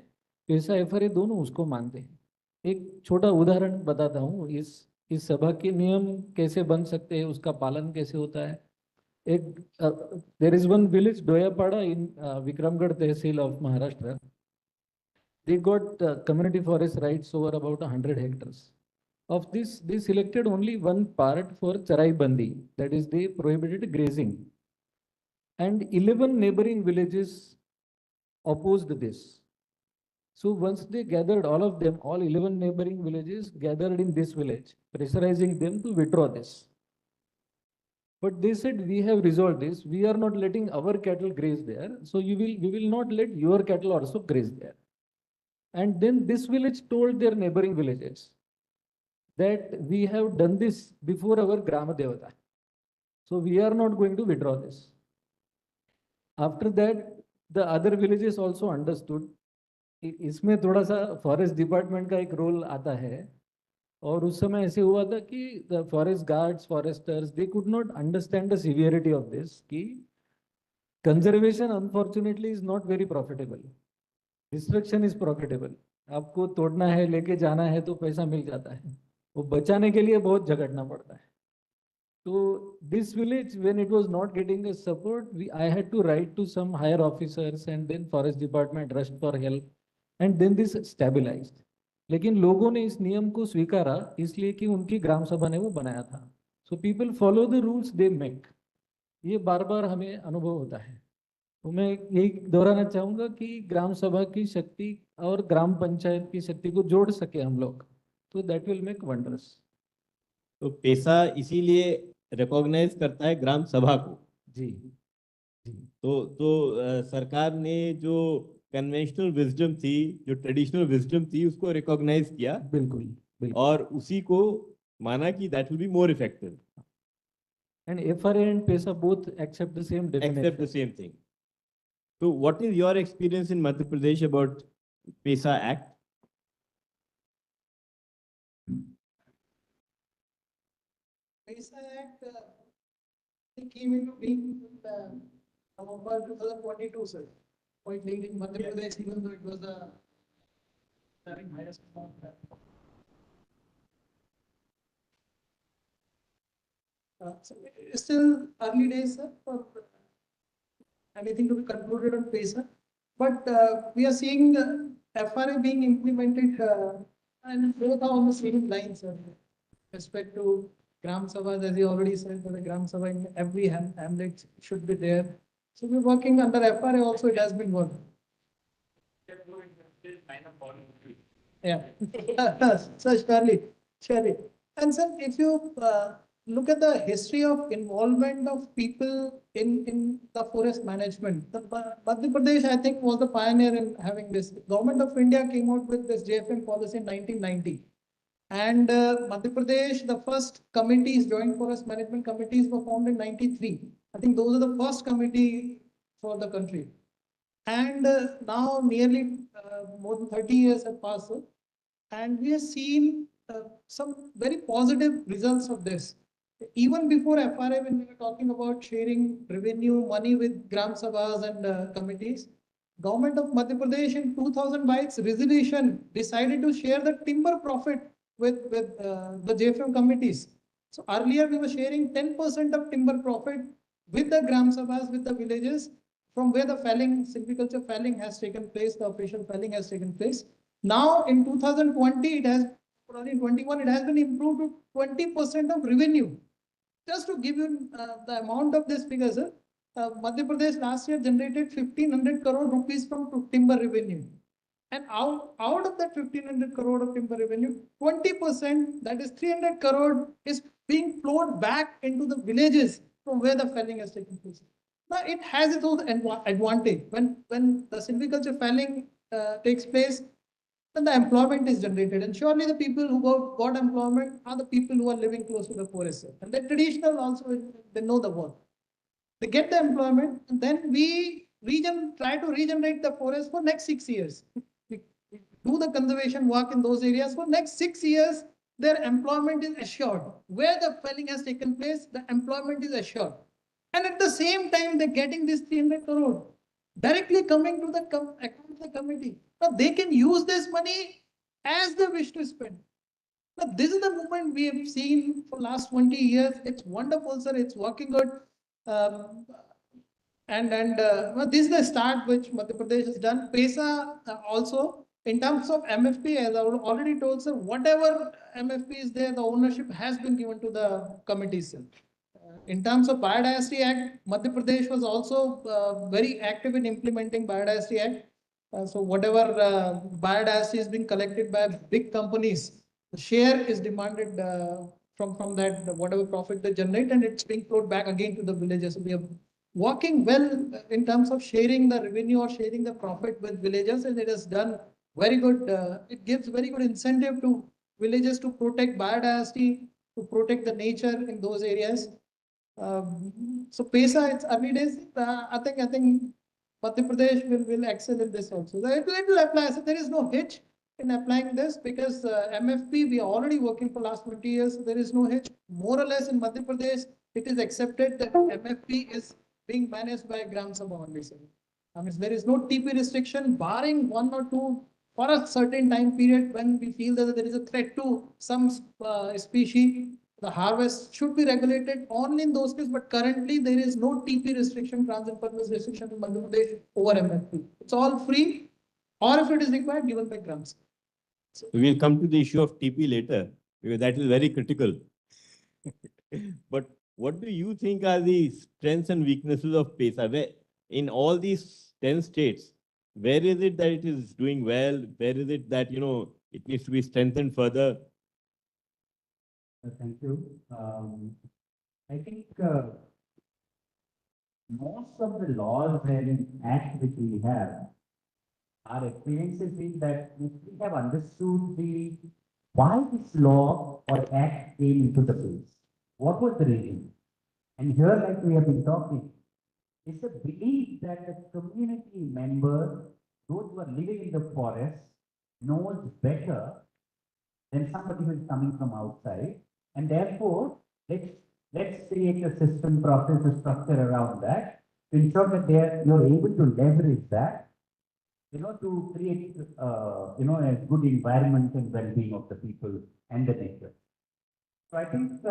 Speaker 7: पेशा एफआरए दोनों उसको मानते हैं। एक छोटा उदाहरण बताता हूँ, इस सभा के नियम कैसे बन सकते हैं, उसका पालन कैसे होता है। एक there is one village Doyapada in Vikramgarh Tehsil of Maharashtra. They got community forest rights over about 100 hectares. Of this, they selected only one part for charai bandi, that is, they prohibited grazing. And 11 neighboring villages opposed this. So once they gathered all of them, all 11 neighboring villages gathered in this village, pressurizing them to withdraw this. But they said, we have resolved this. We are not letting our cattle graze there. So we will not let your cattle also graze there. And then this village told their neighboring villages that we have done this before our Grama Devata. So we are not going to withdraw this. After that, the other villages also understood. इसमें थोड़ा सा forest department का एक role आता है। और उस समय ऐसे हुआ था कि the forest guards, foresters, they could not understand the severity of this, कि conservation unfortunately is not very profitable, destruction is profitable. आपको तोड़ना है, लेके जाना है तो पैसा मिल जाता है, वो बचाने के लिए बहुत झगड़ना पड़ता है। तो this village when it was not getting the support, I had to write to some higher officers and then forest department rushed for help and then this stabilized. लेकिन लोगों ने इस नियम को स्वीकारा इसलिए कि उनकी ग्राम सभा ने वो बनाया था। So people follow the rules they make. ये बार बार हमें अनुभव होता है। तो मैं यही दोहराना चाहूंगा कि ग्राम सभा की शक्ति और ग्राम पंचायत की शक्ति को जोड़ सके हम लोग, तो दैट विल मेक वंडर्स।
Speaker 3: तो पेशा इसीलिए रिकॉग्नाइज करता है ग्राम सभा को।
Speaker 7: जी जी।
Speaker 3: सरकार ने जो कन्वेंशनल विजडम थी, जो ट्रेडिशनल विजडम थी, उसको रिकॉग्नाइज किया।
Speaker 7: बिल्कुल बिल्कुल।
Speaker 3: और उसी को माना कि that will be more effective.
Speaker 7: And FRA and PESA both accept the same definition.
Speaker 3: Accept the same thing. So what is your experience in Madhya Pradesh about PESA Act?
Speaker 4: PESA Act it came into being in November 2022, sir. Quite late in Madhya Pradesh, even though it was the having highest amount. So it's still early days, sir, for anything to be concluded on PESA. But we are seeing FRA being implemented and both are on the same lines, sir. With respect to Gram Sabha, as you already said, that the Gram Sabha in every hamlet should be there. So we're working under FRA also, it has been working. Yeah, so surely. And sir, if you look at the history of involvement of people in the forest management, the Madhya Pradesh, I think, was the pioneer in having this. Government of India came out with this JFM policy in 1990. And Madhya Pradesh, the first committees, joint forest management committees, were formed in 93. I think those are the first committee for the country. And now nearly more than 30 years have passed, and we have seen some very positive results of this. Even before FRA, when we were talking about sharing revenue money with Gram Sabhas and committees, Government of Madhya Pradesh in 2000 by its resolution decided to share the timber profit with the JFM committees. So earlier we were sharing 10% of timber profit with the Gram Sabhas, with the villages, from where the felling, silviculture felling has taken place, the official felling has taken place. Now in 2020, it has, 2021, it has been improved to 20% of revenue. Just to give you the amount of this figure, sir, Madhya Pradesh last year generated 1,500 crore rupees from timber revenue. And out of that 1,500 crore of timber revenue, 20%, that is 300 crore, is being flowed back into the villages from where the felling has taken place. Now, it has its own advantage. When the silviculture felling takes place, then the employment is generated. And surely the people who got employment are the people who are living close to the forest. And the traditional also, they know the work. They get the employment, and then we try to regenerate the forest for next 6 years. We do the conservation work in those areas for next 6 years. Their employment is assured. Where the felling has taken place, the employment is assured. And at the same time, they're getting this 300 crore directly coming to the account of the committee. Now they can use this money as they wish to spend. Now, this is the movement we have seen for last 20 years. It's wonderful, sir. It's working good. Um, well, this is the start which Madhya Pradesh has done. PESA also, in terms of MFP, as I already told, sir, whatever MFP is there, the ownership has been given to the committees. In terms of Biodiversity Act, Madhya Pradesh was also very active in implementing Biodiversity Act. So whatever biodiversity is being collected by big companies, the share is demanded from that, whatever profit they generate, and it's being flowed back again to the villages. So we are working well in terms of sharing the revenue or sharing the profit with villagers, and it has done very good. It gives very good incentive to villages to protect biodiversity, to protect the nature in those areas. So PESA, it's early days. I think Madhya Pradesh will excel in this also. So it will apply. So there is no hitch in applying this because MFP we are already working for last 20 years. So there is no hitch. More or less in Madhya Pradesh, it is accepted that MFP is being managed by Gram Sabha only. I mean, there is no TP restriction, barring one or two for a certain time period when we feel that there is a threat to some species. The harvest should be regulated only in those cases, but currently there is no TP restriction, transit purpose restriction in Madhya Pradesh over MFP. It's all free, or if it is required, given by grants.
Speaker 3: We'll come to the issue of TP later, because that is very critical. But what do you think are the strengths and weaknesses of PESA? Where, in all these 10 states, where is it that it is doing well? Where is it that, it needs to be strengthened further?
Speaker 6: Thank you. I think most of the laws and acts which we have, our experience has been that if we have understood why this law or act came into the place, what was the reason? And here, like we have been talking, it's a belief that the community member, those who are living in the forest, knows better than somebody who is coming from outside, and therefore let's create a system, process, a structure around that to ensure that you're able to leverage that, to create a good environment and well-being of the people and the nature. So I think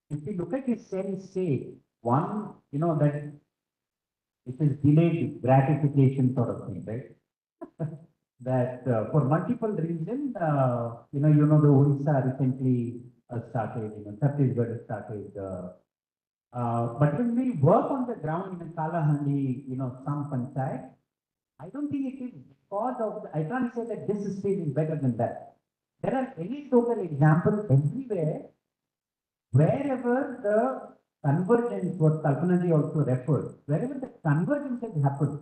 Speaker 6: if we look at this steady state, one, that it is delayed gratification sort of thing, right? That for multiple reasons, the Odisha recently started, Chhattisgarh started. But when we work on the ground in Kalahandi, some panchayat, I don't think it is because of, I can't say that this state is better than that. There are any local examples everywhere, wherever the convergence, what Kalpanaji also referred, wherever the convergence has happened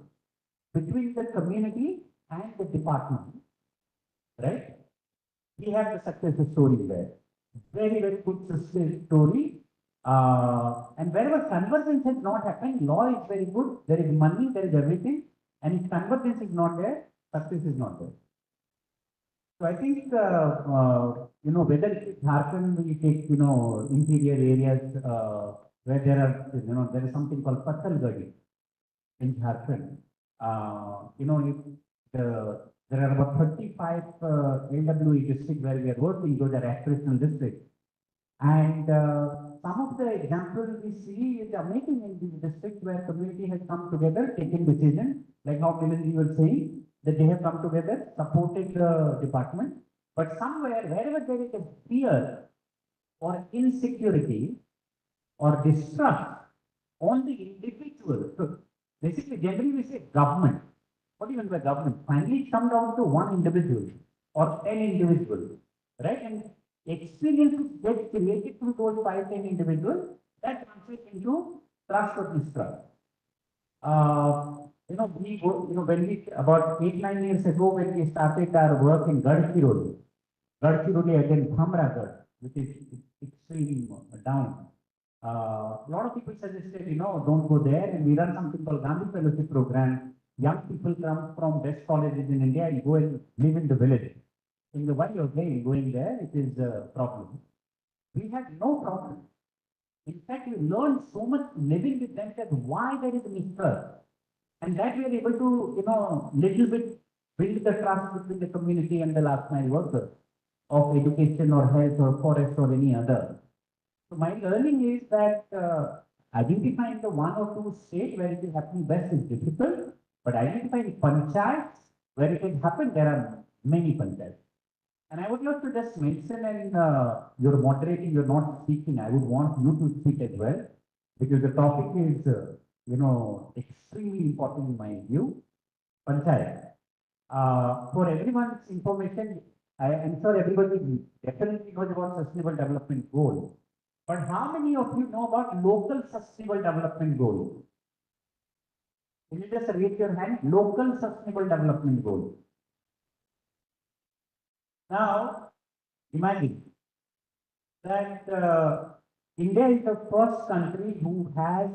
Speaker 6: between the community and the department, right? We have the success story there. Very, very good success story. And wherever convergence has not happened, law is very good, there is money, there is everything, and if convergence is not there, success is not there. So I think, whether it is Jharkhand, we take, interior areas where there are, there is something called Pathalgadi in Jharkhand. There are about 35 LWE districts where we are working, those are aspirational districts. And some of the examples we see is amazing in these districts where community has come together, taken decisions, like how Milan was saying, that they have come together, supported the department. But somewhere, wherever there is a fear or insecurity or distrust on the individual, so basically, generally we say government. what do you mean by government? Finally, it comes down to one individual or 10 individuals, right? And experience gets created through those 5, 10 individuals that translates into trust or mistrust. When we, about 8, 9 years ago, when we started our work in Gadchiroli again, Bhamragarh, which is extreme down. A lot of people suggested, don't go there, and we run something called Gandhi Fellowship Program. Young people come from best colleges in India and go and live in the village. In the while you're going there, it is a problem. We had no problem. In fact, we learned so much living with them that why there is a mistrust. And that we are able to, little bit build the trust between the community and the last mile workers of education or health or forest or any other. So my learning is that identifying the one or two states where it is happening best is difficult, but identifying panchayats where it has happened, there are many panchayats. And I would love to just mention, and you're moderating, you're not speaking, I would want you to speak as well, because the topic is, extremely important in my view, panchayat. For everyone's information, I am sure everybody definitely knows about sustainable development goal. But how many of you know about local sustainable development goal? Can you just raise your hand? Local sustainable development goal. Now, imagine that India is the first country who has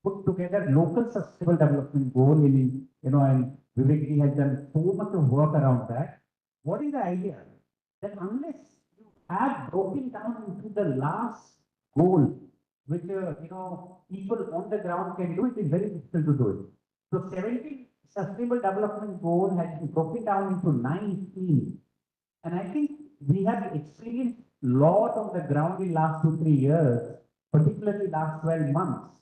Speaker 6: put together local sustainable development goal in, and Vivek has done so much of work around that. What is the idea? That unless you have broken down into the last goal, which, people on the ground can do, it is very difficult to do it. So 17 sustainable development goal has been broken down into 19. And I think we have experienced a lot on the ground in last 2, 3 years, particularly last 12 months,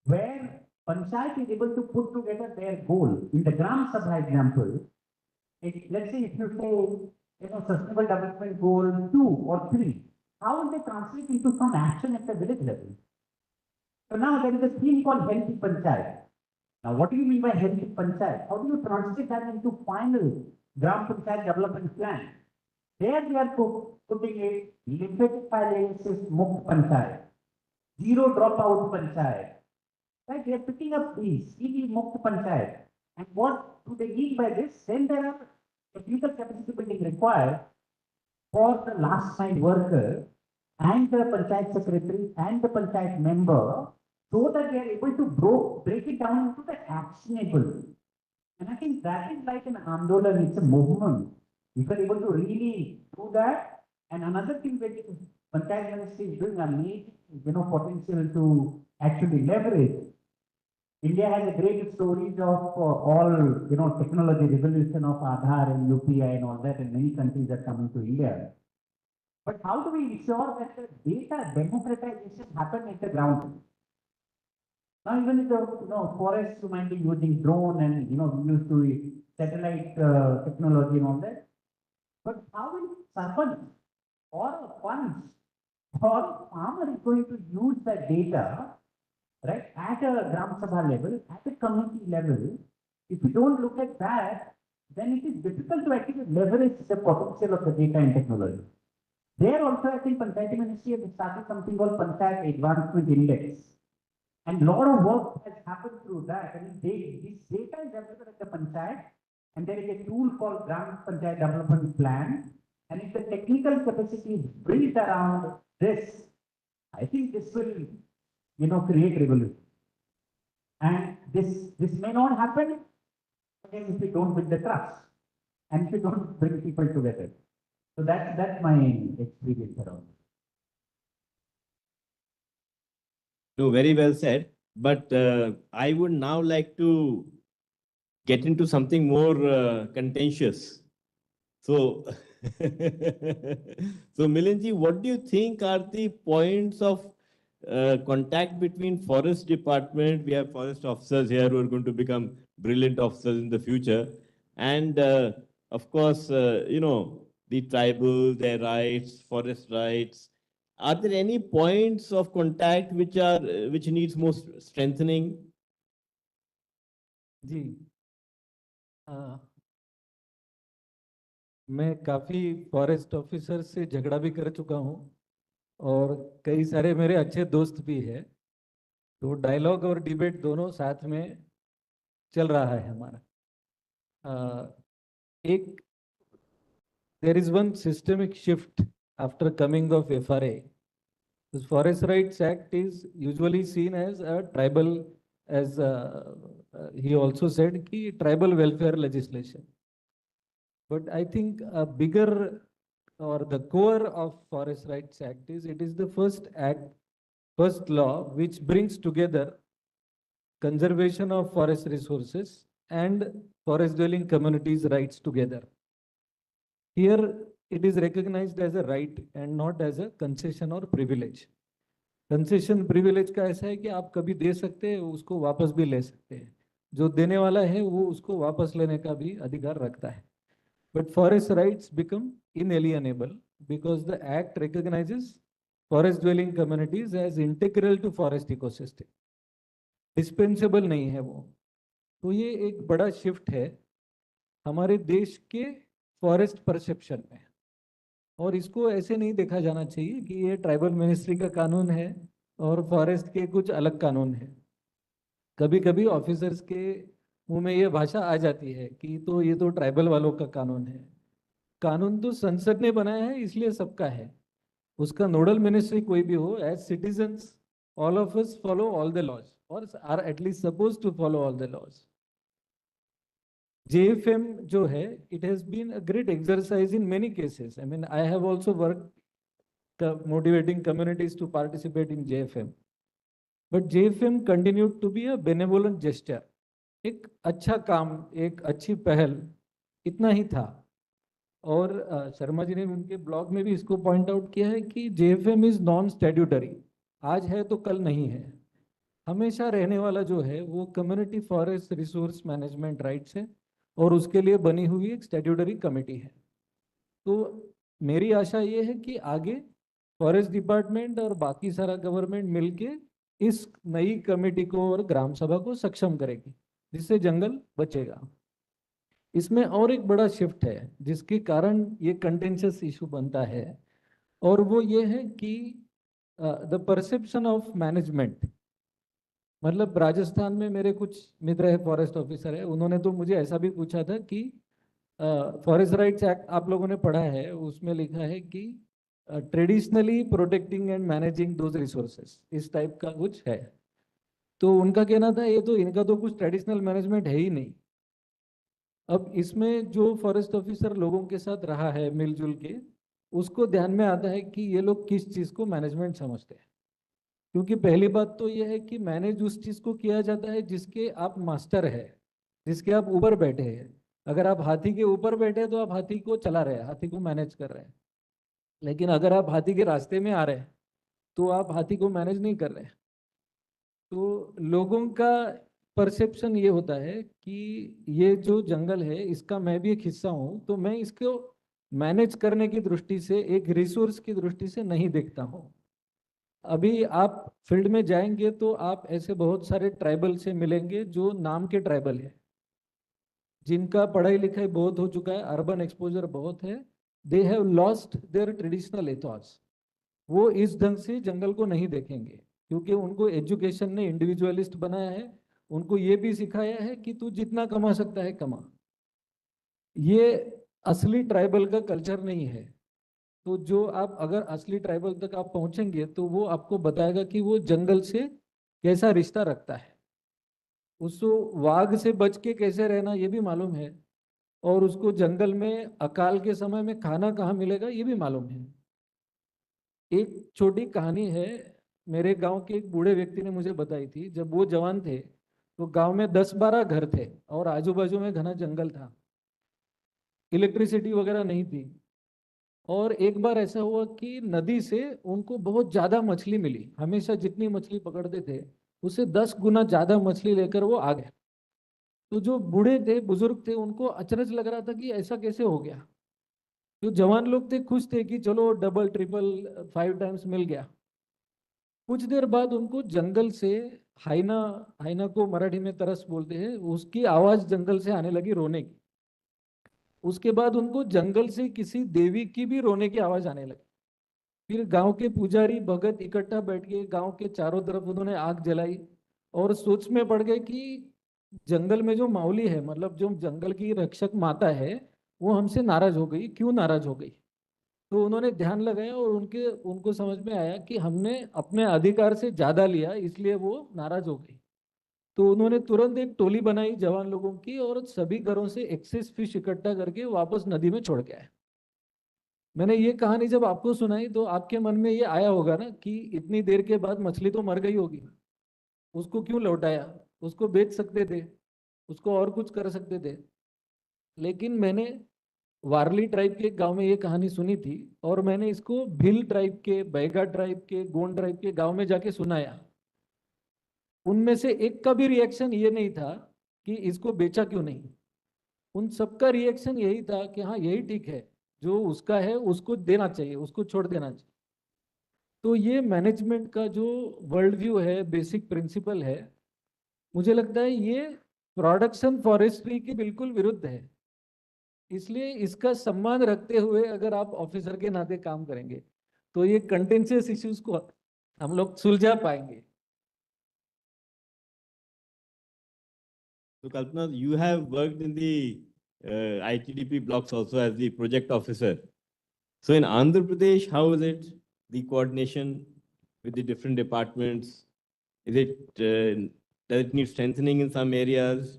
Speaker 6: where Panchayat is able to put together their goal. In the Gram Sabha example, let's say if you say, sustainable development goal 2 or 3, how will they translate into some action at the village level? So now there is a thing called healthy Panchayat. Now, what do you mean by healthy Panchayat? How do you translate that into final Gram Panchayat development plan? There we are putting a limited paralysis Mukt Panchayat, zero dropout Panchayat. Right? We are picking up these CV Mukt Panchayat. And what do they mean by this? Then there are technical capacity building required for the last mile worker and the Panchayat secretary and the Panchayat member, so that they are able to break it down into the actionable. And I think that is like an Andolan, it's a movement. If you are able to really do that, and another thing that Panchayat Ministry is doing amazing, potential to actually leverage. India has a great stories of all, technology revolution of Aadhaar and UPI and all that, and many countries are coming to India. But how do we ensure that the data democratization happen at the ground? Now, even if the forests you might be using drone and we used to satellite technology and all that. But how will sarpanch or a punch or a farmer is going to use that data, right, at a Gram Sabha level, at a community level? If you don't look at that, then it is difficult to actually leverage the potential of the data and technology. There also, I think Panchayat Ministry has started something called Panchayat Advancement Index. And a lot of work has happened through that. I mean, this data is available at the Panchayat, and there is a tool called Gram Panchayat Development Plan. And if the technical capacity is built around this, I think this will, create revolution. And this may not happen again if we don't build the trust and if we don't bring people together. So that's my experience around it.
Speaker 3: No, very well said. But I would now like to get into something more contentious. So, so Milinji, what do you think are the points of contact between forest department? We have forest officers here who are going to become brilliant officers in the future. And of course, the tribal, their rights, forest rights. Are there any points of contact which needs more strengthening?
Speaker 7: जी मैं काफ़ी forest officer से झगड़ा भी कर चुका हूँ और कई सारे मेरे अच्छे दोस्त भी हैं, तो डायलॉग और डिबेट दोनों साथ में चल रहा है हमारा। एक there is one systemic shift after coming of FRA. This Forest Rights Act is usually seen as a tribal, as he also said, ki tribal welfare legislation. But I think a bigger or the core of Forest Rights Act is it is the first act, first law which brings together conservation of forest resources and forest dwelling communities' rights together. Here it is recognized as a right and not as a concession or privilege. Concession privilege का ऐसा है कि आप कभी दे सकते हैं, उसको वापस भी ले सकते हैं, जो देने वाला है वो उसको वापस लेने का भी अधिकार रखता है. But forest rights become inalienable because the act recognises forest dwelling communities as integral to forest ecosystem. Dispensable नहीं है वो. तो ये एक बड़ा शिफ्ट है हमारे देश के फॉरेस्ट परसेप्शन में, और इसको ऐसे नहीं देखा जाना चाहिए कि ये ट्राइबल मिनिस्ट्री का कानून है और फॉरेस्ट के कुछ अलग कानून है. कभी कभी ऑफिसर्स के मुंह में ये भाषा आ जाती है कि तो ये तो ट्राइबल वालों का कानून है. कानून तो संसद ने बनाया है, इसलिए सबका है. उसका नोडल मिनिस्ट्री कोई भी हो, as citizens all of us follow all the laws और are at least suppose to follow all the laws. JFM जो है, it has been a great exercise in many cases. I mean, I have also worked motivating communities to participate in JFM. But JFM continued to be a benevolent gesture. एक अच्छा काम, एक अच्छी पहल, इतना ही था. और शर्मा जी ने उनके ब्लॉग में भी इसको पॉइंट आउट किया है कि JFM इज नॉन स्टैट्यूटरी. आज है तो कल नहीं है. हमेशा रहने वाला जो है वो community forest resource management rights है और उसके लिए बनी हुई एक स्टैट्यूटरी कमेटी है. तो मेरी आशा ये है कि आगे फॉरेस्ट डिपार्टमेंट और बाकी सारा गवर्नमेंट मिलके इस नई कमेटी को और ग्राम सभा को सक्षम करेगी, जिससे जंगल बचेगा. इसमें और एक बड़ा शिफ्ट है जिसके कारण ये कंटेंशियस इशू बनता है, और वो ये है कि द परसेप्शन ऑफ मैनेजमेंट. मतलब राजस्थान में मेरे कुछ मित्र है फॉरेस्ट ऑफिसर है, उन्होंने तो मुझे ऐसा भी पूछा था कि फॉरेस्ट राइट्स एक्ट आप लोगों ने पढ़ा है, उसमें लिखा है कि traditionally protecting and managing those resources, इस टाइप का कुछ है. तो उनका कहना था ये तो इनका तो कुछ ट्रेडिशनल मैनेजमेंट है ही नहीं. अब इसमें जो फॉरेस्ट ऑफिसर लोगों के साथ रहा है मिलजुल के, उसको ध्यान में आता है कि ये लोग किस चीज़ को मैनेजमेंट समझते हैं. क्योंकि पहली बात तो यह है कि मैनेज उस चीज़ को किया जाता है जिसके आप मास्टर है, जिसके आप ऊपर बैठे हैं. अगर आप हाथी के ऊपर बैठे हैं तो आप हाथी को चला रहे हैं, हाथी को मैनेज कर रहे हैं. लेकिन अगर आप हाथी के रास्ते में आ रहे हैं तो आप हाथी को मैनेज नहीं कर रहे हैं. तो लोगों का परसेप्शन ये होता है कि ये जो जंगल है इसका मैं भी एक हिस्सा हूँ, तो मैं इसको मैनेज करने की दृष्टि से, एक रिसोर्स की दृष्टि से नहीं देखता हूँ. अभी आप फील्ड में जाएंगे तो आप ऐसे बहुत सारे ट्राइबल से मिलेंगे जो नाम के ट्राइबल है, जिनका पढ़ाई लिखाई बहुत हो चुका है, अर्बन एक्सपोजर बहुत है. They have lost their traditional Ethos. वो इस ढंग से जंगल को नहीं देखेंगे क्योंकि उनको एजुकेशन ने इंडिविजुअलिस्ट बनाया है. उनको ये भी सिखाया है कि तू जितना कमा सकता है कमा. ये असली ट्राइबल का कल्चर नहीं है. तो जो आप अगर असली ट्राइबल तक आप पहुंचेंगे तो वो आपको बताएगा कि वो जंगल से कैसा रिश्ता रखता है, उसको वाघ से बच के कैसे रहना ये भी मालूम है, और उसको जंगल में अकाल के समय में खाना कहाँ मिलेगा ये भी मालूम है. एक छोटी कहानी है, मेरे गांव के एक बूढ़े व्यक्ति ने मुझे बताई थी. जब वो जवान थे तो गांव में 10-12 घर थे और आजू बाजू में घना जंगल था, इलेक्ट्रिसिटी वगैरह नहीं थी. और एक बार ऐसा हुआ कि नदी से उनको बहुत ज़्यादा मछली मिली. हमेशा जितनी मछली पकड़ते थे उससे 10 गुना ज़्यादा मछली लेकर वो आ गए. तो जो बूढ़े थे, बुजुर्ग थे, उनको अचरज लग रहा था कि ऐसा कैसे हो गया. जो जवान लोग थे खुश थे कि चलो डबल ट्रिपल 5 टाइम्स मिल गया. कुछ देर बाद उनको जंगल से हाइना, हाइना को मराठी में तरस बोलते हैं, उसकी आवाज जंगल से आने लगी रोने की। उसके बाद उनको जंगल से किसी देवी की भी रोने की आवाज आने लगी। फिर गांव के पुजारी भगत इकट्ठा बैठ गए, गांव के चारों तरफ उन्होंने आग जलाई और सोच में पड़ गए कि जंगल में जो मावली है, मतलब जो जंगल की रक्षक माता है, वो हमसे नाराज हो गई। क्यों नाराज हो गई? तो उन्होंने ध्यान लगाया और उनको समझ में आया कि हमने अपने अधिकार से ज्यादा लिया, इसलिए वो नाराज हो गई। तो उन्होंने तुरंत एक टोली बनाई जवान लोगों की और सभी घरों से एक्सेस फिश इकट्ठा करके वापस नदी में छोड़ के आए। मैंने ये कहानी जब आपको सुनाई तो आपके मन में ये आया होगा ना कि इतनी देर के बाद मछली तो मर गई होगी, उसको क्यों लौटाया? उसको बेच सकते थे, उसको और कुछ कर सकते थे। लेकिन मैंने वारली ट्राइब के गांव में ये कहानी सुनी थी और मैंने इसको भील ट्राइब के, बैगा ट्राइब के, गोंड ट्राइब के गांव में जाके सुनाया। उनमें से एक का भी रिएक्शन ये नहीं था कि इसको बेचा क्यों नहीं। उन सबका रिएक्शन यही था कि हाँ यही ठीक है, जो उसका है उसको देना चाहिए, उसको छोड़ देना चाहिए। तो ये मैनेजमेंट का जो वर्ल्ड व्यू है, बेसिक प्रिंसिपल है, मुझे लगता है ये प्रोडक्शन फॉरेस्ट्री के बिल्कुल विरुद्ध है। इसलिए इसका सम्मान रखते हुए अगर आप ऑफिसर के नाते काम करेंगे तो ये कंटेंशियस इश्यूज को हम लोग सुलझा पाएंगे।
Speaker 3: So Kalpana, you have worked in the ITDP blocks also as the project officer. So in Andhra Pradesh, how is it, the coordination with the different departments? Is it, does it need strengthening in some areas?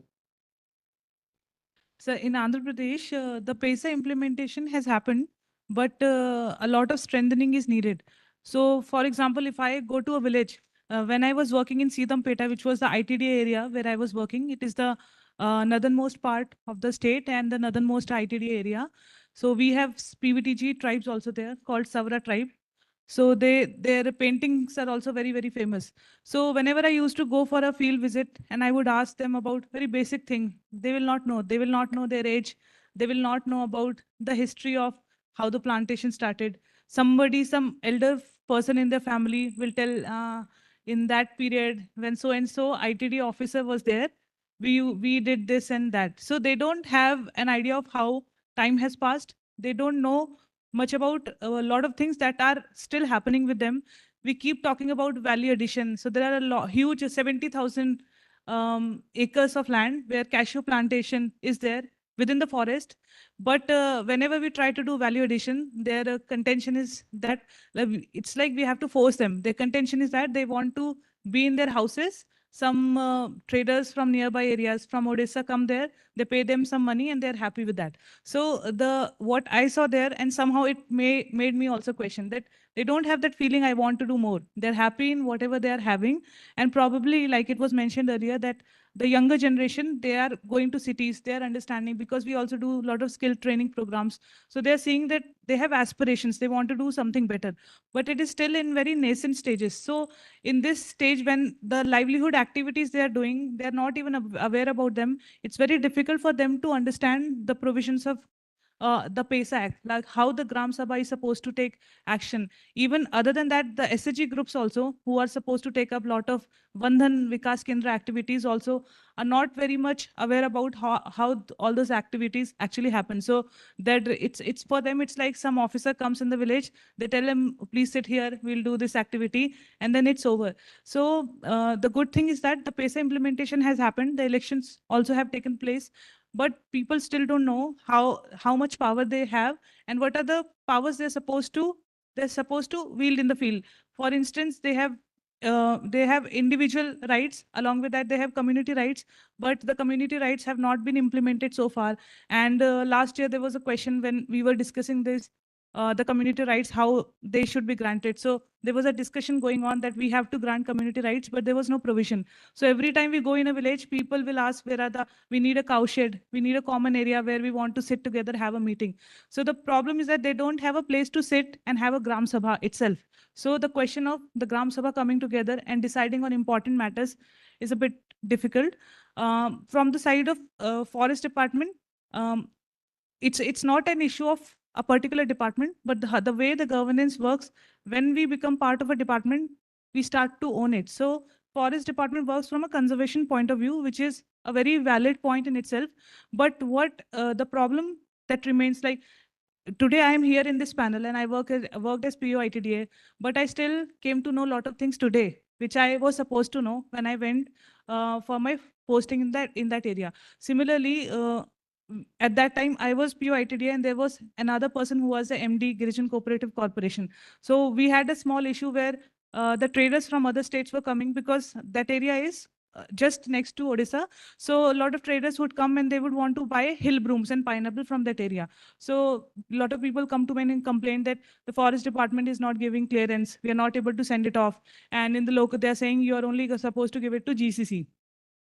Speaker 5: So in Andhra Pradesh, the PESA implementation has happened, but a lot of strengthening is needed. So for example, if I go to a village, when I was working in Sidampeta, which was the ITDA area where I was working, it is the northernmost part of the state and the northernmost ITDA area. So we have PVTG tribes also there called Savra tribe. So their paintings are also very, very famous. So whenever I used to go for a field visit and I would ask them about very basic thing, they will not know. They will not know their age. They will not know about the history of how the plantation started. Somebody, some elder person in their family will tell in that period when so and so ITD officer was there, we did this and that. So they don't have an idea of how time has passed. They don't know much about a lot of things that are still happening with them. We keep talking about value addition. So there are huge 70,000 acres of land where cashew plantation is there within the forest. But whenever we try to do value addition, their contention is that it's like we have to force them. Their contention is that they want to be in their houses. Some traders from nearby areas from Odisha come there, they pay them some money and they're happy with that. So what I saw there, and somehow it made me also question that they don't have that feeling, I want to do more. They're happy in whatever they are having. And probably, like it was mentioned earlier, that the younger generation, they are going to cities, they are understanding, because we also do a lot of skill training programs. So they're seeing that they have aspirations, they want to do something better, but it is still in very nascent stages. So in this stage, when the livelihood activities they are doing, they're not even aware about them, it's very difficult for them to understand the provisions of the PESA Act, like how the Gram Sabha is supposed to take action. Even other than that, the SHG groups also, who are supposed to take up a lot of Bandhan Vikas Kendra activities, also are not very much aware about how all those activities actually happen. So that it's for them, it's like some officer comes in the village, they tell him, please sit here, we'll do this activity, and then it's over. So the good thing is that the PESA implementation has happened, the elections also have taken place, but people still don't know how much power they have and what are the powers they're supposed to wield in the field. For instance, they have individual rights, along with that they have community rights, but the community rights have not been implemented so far. And last year there was a question when we were discussing this, the community rights, how they should be granted. So there was a discussion going on that we have to grant community rights, but there was no provision. So every time we go in a village, people will ask, we need a cow shed, we need a common area where we want to sit together, have a meeting. So the problem is that they don't have a place to sit and have a Gram Sabha itself. So the question of the Gram Sabha coming together and deciding on important matters is a bit difficult. From the side of Forest Department, it's not an issue of a particular department, but the way the governance works, when we become part of a department, we start to own it. So forest department works from a conservation point of view, which is a very valid point in itself. But what the problem that remains, like today I am here in this panel and I worked as PO ITDA, but I still came to know a lot of things today, which I was supposed to know when I went for my posting in that area. Similarly, at that time I was PO ITDA and there was another person who was the MD Girijan Cooperative Corporation. So we had a small issue where the traders from other states were coming because that area is just next to Odisha. So a lot of traders would come and they would want to buy hill brooms and pineapple from that area. So a lot of people come to me and complain that the forest department is not giving clearance. We are not able to send it off. And in the local, they're saying you are only supposed to give it to GCC.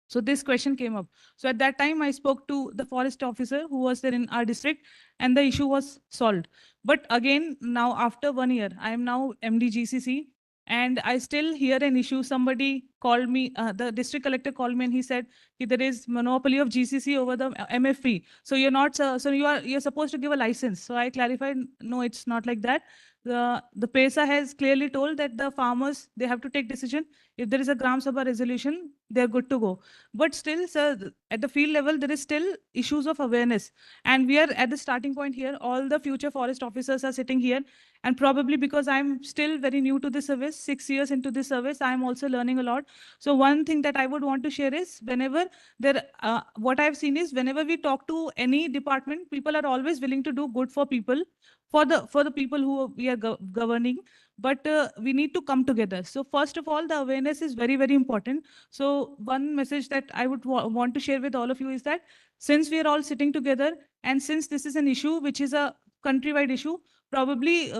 Speaker 5: So this question came up. So at that time, I spoke to the forest officer who was there in our district, and the issue was solved. But again, now after 1 year, I am now MD GCC, and I still hear an issue. Somebody called me, the district collector called me, and he said there is monopoly of GCC over the MFP. So you're not, so you're supposed to give a license. So I clarified, no, it's not like that. The PESA has clearly told that the farmers, they have to take decision. If there is a Gram Sabha resolution, they're good to go. But still, sir, at the field level, there is still issues of awareness. And we are at the starting point here. All the future forest officers are sitting here. And probably because I'm still very new to this service, 6 years into this service, I'm also learning a lot. So one thing that I would want to share is whenever what I've seen is whenever we talk to any department, people are always willing to do good for people, for the people who we are governing, but we need to come together. So first of all, the awareness is very, very important. So one message that I would want to share with all of you is that since we are all sitting together and since this is an issue which is a countrywide issue, probably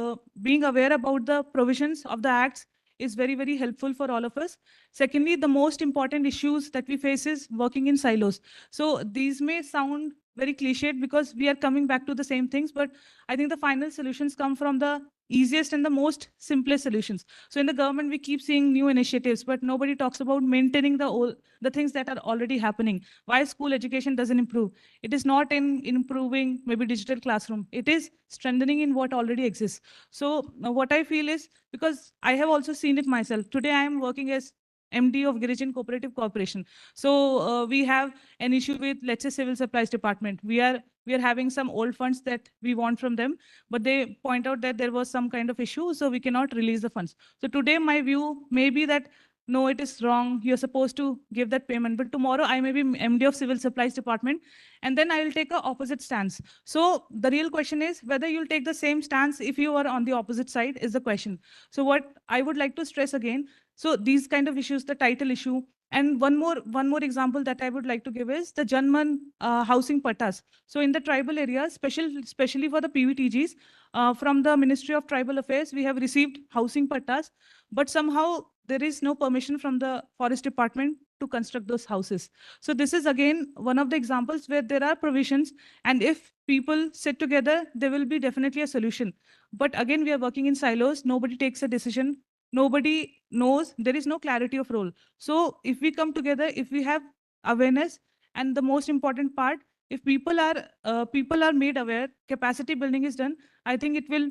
Speaker 5: being aware about the provisions of the acts is very, very helpful for all of us. Secondly, the most important issues that we face is working in silos. So these may sound very cliched because we are coming back to the same things, but I think the final solutions come from the easiest and the most simplest solutions. So in the government, we keep seeing new initiatives, but nobody talks about maintaining the things that are already happening. Why school education doesn't improve? It is not in improving maybe digital classroom. It is strengthening in what already exists. So what I feel is, because I have also seen it myself. Today, I am working as MD of Girijan Cooperative Corporation. So we have an issue with, let's say, Civil Supplies Department. We are having some old funds that we want from them, but they point out that there was some kind of issue, so we cannot release the funds. So today, my view may be that, no, it is wrong. You're supposed to give that payment. But tomorrow, I may be MD of Civil Supplies Department, and then I will take a opposite stance. So the real question is whether you'll take the same stance if you are on the opposite side is the question. So what I would like to stress again, so these kind of issues, the title issue, and one more example that I would like to give is the Janman housing pattas. So in the tribal areas, especially for the PVTGs, from the Ministry of Tribal Affairs, we have received housing pattas, but somehow there is no permission from the Forest Department to construct those houses. So this is again one of the examples where there are provisions, and if people sit together, there will be definitely a solution. But again, we are working in silos. Nobody takes a decision. Nobody knows. There is no clarity of role. So if we come together, if we have awareness, and the most important part, if people are made aware, capacity building is done, I think it will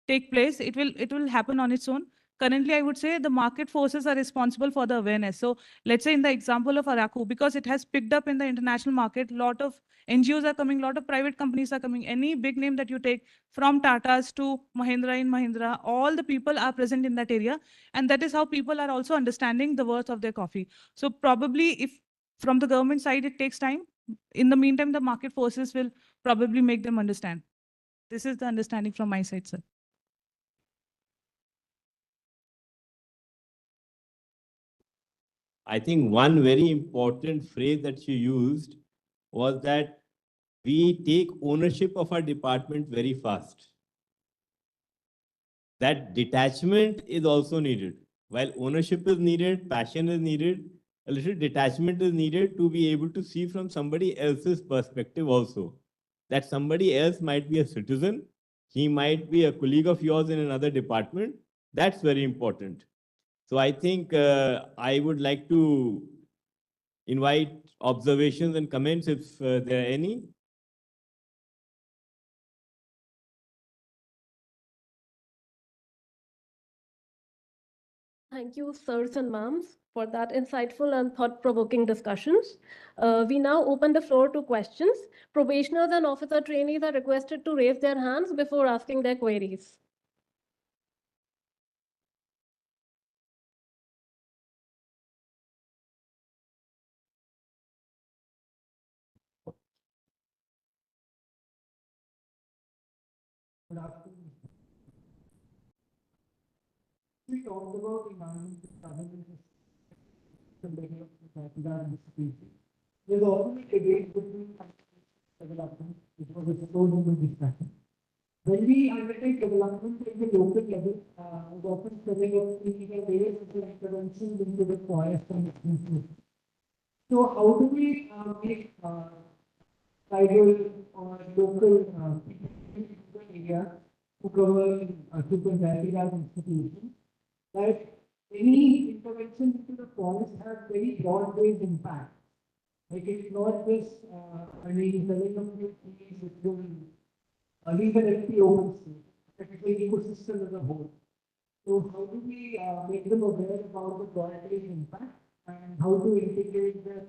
Speaker 5: take place. It will happen on its own. Currently, I would say the market forces are responsible for the awareness. So let's say in the example of Araku, because it has picked up in the international market, a lot of NGOs are coming, a lot of private companies are coming. Any big name that you take, from Tatas to Mahindra in Mahindra, all the people are present in that area. And that is how people are also understanding the worth of their coffee. So probably if from the government side, it takes time. In the meantime, the market forces will probably make them understand. This is the understanding from my side, sir.
Speaker 3: I think one very important phrase that she used was that we take ownership of our department very fast. That detachment is also needed. While ownership is needed, passion is needed, a little detachment is needed to be able to see from somebody else's perspective also. That somebody else might be a citizen, he might be a colleague of yours in another department. That's very important. So I think I would like to invite observations and comments if there are any.
Speaker 1: Thank you, sirs and ma'ams, for that insightful and thought-provoking discussions. We now open the floor to questions. Probationers and officer trainees are requested to raise their hands before asking their queries.
Speaker 4: Good afternoon. We talked about environmental governance institution. There's always a debate between development, which was exposed in the discussion. When we undertake development at the local level, we often setting up illegal ways of intervention into the forest and its resources. So how do we make tribal or local area to cover to Panchayat Raj institutions that any intervention into the forest has very broad-based impact. Like it's not just selling of new trees which will leave an empty open space, but it's the ecosystem as a whole. So how do we make them aware about the broad-based impact and how to integrate that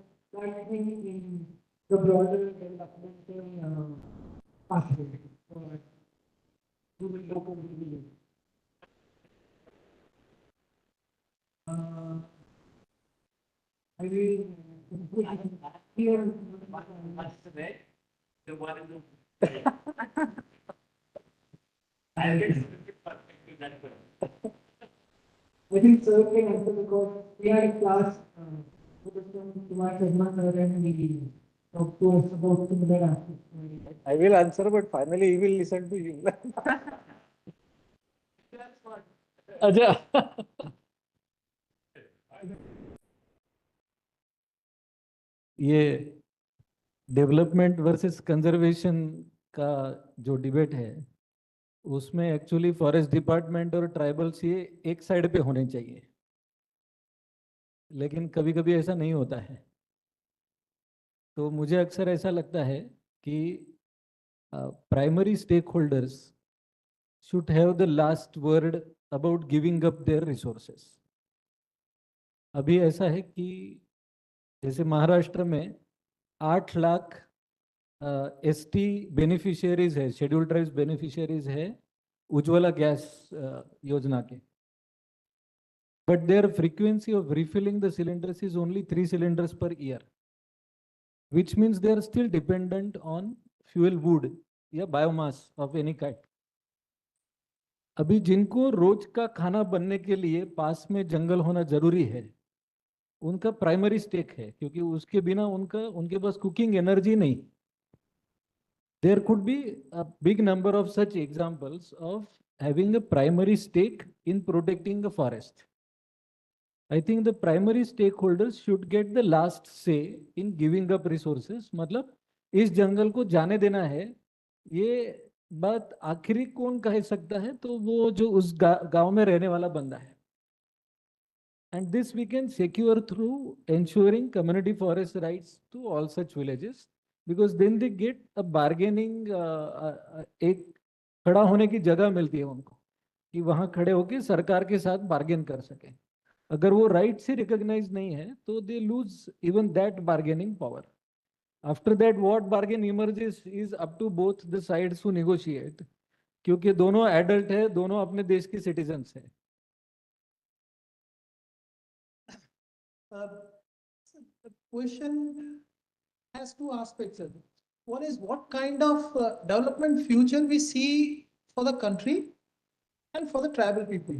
Speaker 4: thing in the broader developmental pathway for local villages? I mean, here, the one in the I think sir can answer because we are in class Kumar Sharma sir and we talk to us about similar aspects.
Speaker 7: I will answer, but finally he will listen to you. अच्छा ये development versus conservation का जो debate है उसमें actually forest department और tribals ये एक side पे होने चाहिए, लेकिन कभी कभी ऐसा नहीं होता है। तो मुझे अक्सर ऐसा लगता है कि primary stakeholders should have the last word about giving up their resources. अभी ऐसा है कि जैसे महाराष्ट्र में 8 लाख एसटी बेनिफिशियरीज है, शेड्यूल ट्राइब्स बेनिफिशियरीज है उज्ज्वला गैस योजना के, but their frequency of refilling the cylinders is only 3 cylinders per year, which means they are still dependent on fuel wood या biomass of any kind. अभी जिनको रोज का खाना बनने के लिए पास में जंगल होना जरूरी है, उनका प्राइमरी स्टेक है, क्योंकि उसके बिना उनके पास कुकिंग एनर्जी नहीं। There could be a big number of such examples of having a primary stake in protecting the forest. I think the primary stakeholders should get the last say in giving up resources. मतलब इस जंगल को जाने देना है, ये बात आखिरी कौन कह सकता है? तो वो जो उस गांव में रहने वाला बंदा है। And this we can secure through ensuring community forest rights to all such villages, because then they get a bargaining, एक खड़ा होने की जगह मिलती है उनको कि वहां खड़े होकर सरकार के साथ बार्गेन कर सके। अगर वो राइट से रिकॉग्नाइज नहीं है तो they lose even that bargaining power. After that what bargain emerges is up to both the sides to negotiate, क्योंकि दोनों एडल्ट है, दोनों अपने देश के सिटीजन्स है।
Speaker 4: The question has two aspects. One is what kind of development future we see for the country and for the tribal people.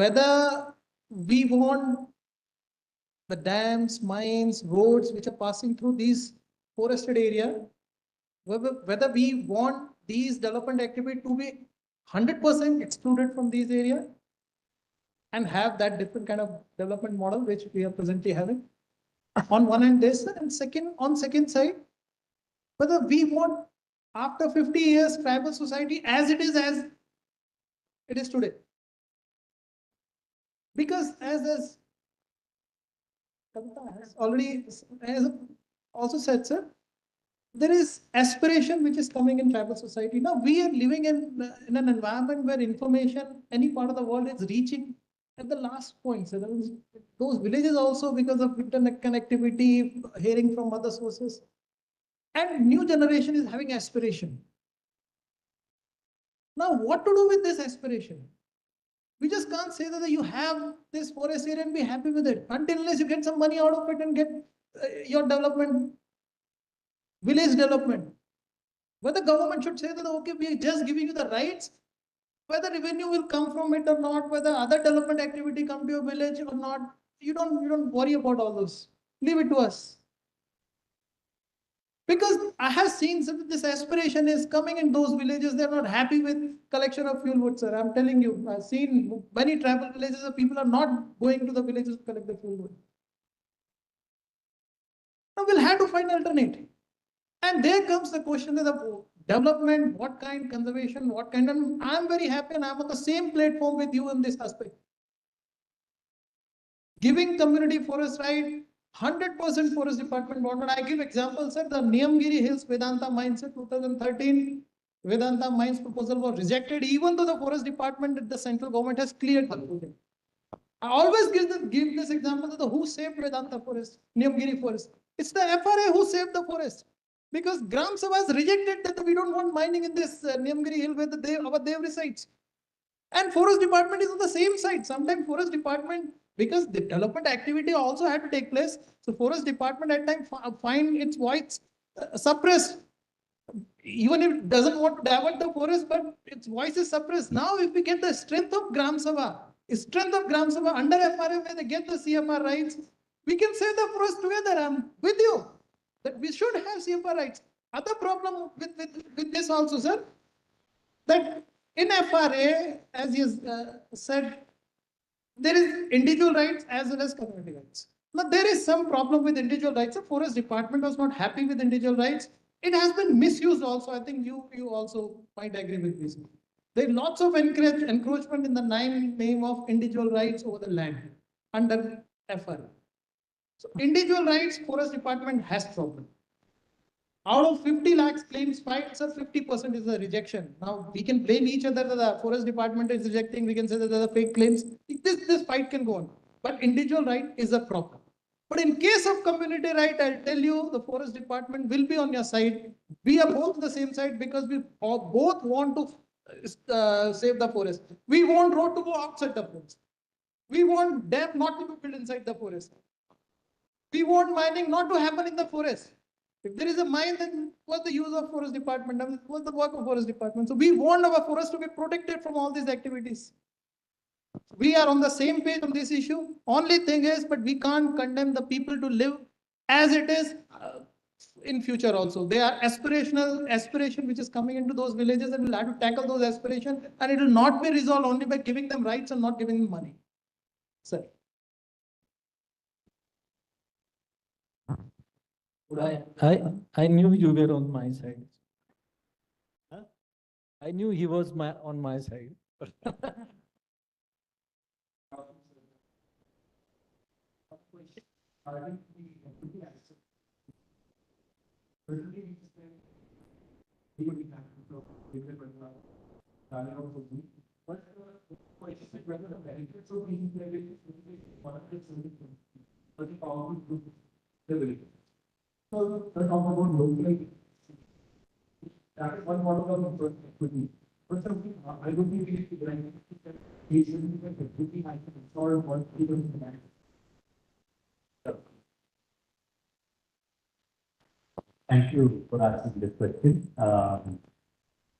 Speaker 4: Whether we want the dams, mines, roads which are passing through these forested area, whether we want these development activity to be 100% excluded from these areas and have that different kind of development model which we are presently having. On one hand this, and second side, whether we want after 50 years tribal society as it is today. Because as Kavita has already also said, sir, there is aspiration which is coming in tribal society. Now we are living in an environment where information, any part of the world is reaching at the last point. So those villages also, because of internet connectivity, hearing from other sources, and new generation is having aspiration. Now what to do with this aspiration? We just can't say that you have this forest area and be happy with it until unless you get some money out of it and get your development, village development. Whether government should say that, okay, we are just giving you the rights, whether revenue will come from it or not, whether other development activity come to your village or not, you don't worry about all those. Leave it to us. Because I have seen this aspiration is coming in those villages. They're not happy with collection of fuel wood, sir. I'm telling you, I've seen many tribal villages where people are not going to the villages to collect the fuel wood. Now we'll have to find alternative. And there comes the question of the development, what kind, conservation, what kind, and I'm very happy and I'm on the same platform with you in this aspect. Giving community forest right, 100% forest department bonded. I give examples, sir, the Niyamgiri Hills Vedanta Mines in 2013, Vedanta Mines proposal was rejected, even though the forest department, the central government has cleared the project. I always give this example of the who saved Vedanta forest, Niyamgiri forest. It's the FRA who saved the forest. Because Gram Sabha has rejected that we don't want mining in this Niyamgiri hill where our Dev resides. And forest department is on the same side. Sometimes forest department, because the development activity also had to take place. So forest department at times find its voice suppressed. Even if it doesn't want to divert the forest, but its voice is suppressed. Now, if we get the strength of Gram Sabha under FRA where they get the CFR rights, we can save the forest together. I'm with you that we should have CFR rights. Other problem with this also, sir, that in FRA, as you said, there is individual rights as well as community rights. Now, there is some problem with individual rights. The forest department was not happy with individual rights. It has been misused also. I think you also might agree with this. There are lots of encroachment in the name of individual rights over the land under FRA. So individual rights, forest department has problem. Out of 50 lakhs claims filed, sir, 50% is a rejection. Now, we can blame each other that the forest department is rejecting. We can say that there are fake claims. This fight can go on. But individual right is a problem. But in case of community right, I'll tell you, the forest department will be on your side. We are both on the same side because we both want to save the forest. We want road to go outside the forest. We want dam not to be built inside the forest. We want mining not to happen in the forest. If there is a mine, then what's the use of forest department? I mean, what's the work of forest department? So we want our forest to be protected from all these activities. We are on the same page on this issue. Only thing is, but we can't condemn the people to live as it is in future also. They are aspiration which is coming into those villages, and we'll have to tackle those aspirations, and it will not be resolved only by giving them rights and not giving them money. Sir.
Speaker 7: I knew you were on my side. Huh? I knew he was on my side.
Speaker 2: So, let's talk about locally. That is one model of equity. But something I don't think we need to bring is equity I can install one people in the land.
Speaker 6: Thank you for asking this question.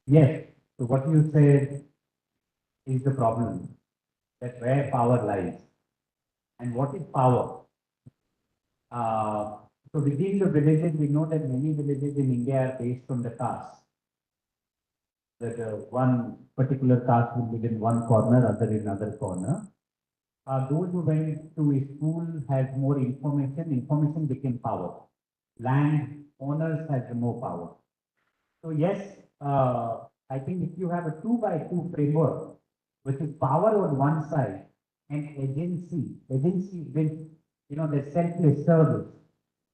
Speaker 6: Yes, so what you said is the problem, that where power lies. And what is power? So within the villages, we know that many villages in India are based on the caste. That one particular caste will live in one corner, other in another corner. Those who went to a school had more information became power. Land owners had more power. So yes, I think if you have a 2x2 framework, which is power on one side and agency with, the selfless service,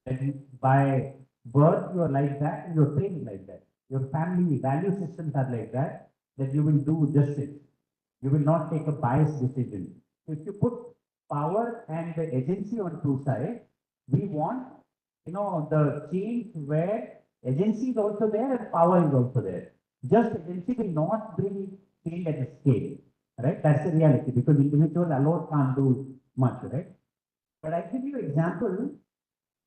Speaker 6: that by birth, you are like that, and you're trained like that. Your family value systems are like that, that you will do justice. You will not take a biased decision. If you put power and the agency on two sides, we want, the change where agency is also there and power is also there. Just agency will not bring change at a scale, right? That's the reality, because individual alone can't do much, right? But I give you example,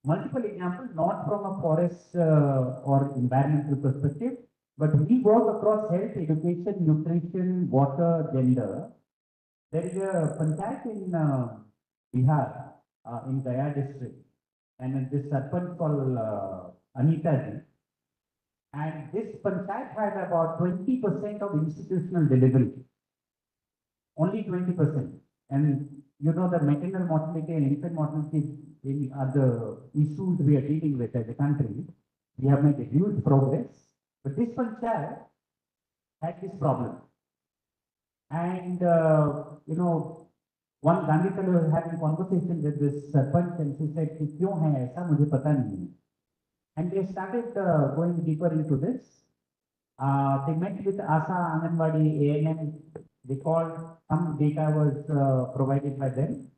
Speaker 6: multiple examples, not from a forest or environmental perspective, but we work across health, education, nutrition, water, gender. There is a panchayat in Bihar, in Gaya district, and this sarpanch called Anita ji. And this panchayat had about 20% of institutional delivery, only 20%. And you know the maternal mortality and infant mortality are the issues we are dealing with as a country. We have made a huge progress, but this panchayat had this problem. And one Gandhi fellow was having conversation with this sarpanch, and she said, "कि क्यों है ऐसा मुझे पता नहीं है." And they started going deeper into this. They met with ASA, Anganwadi, ANM. They called, some data was provided by them.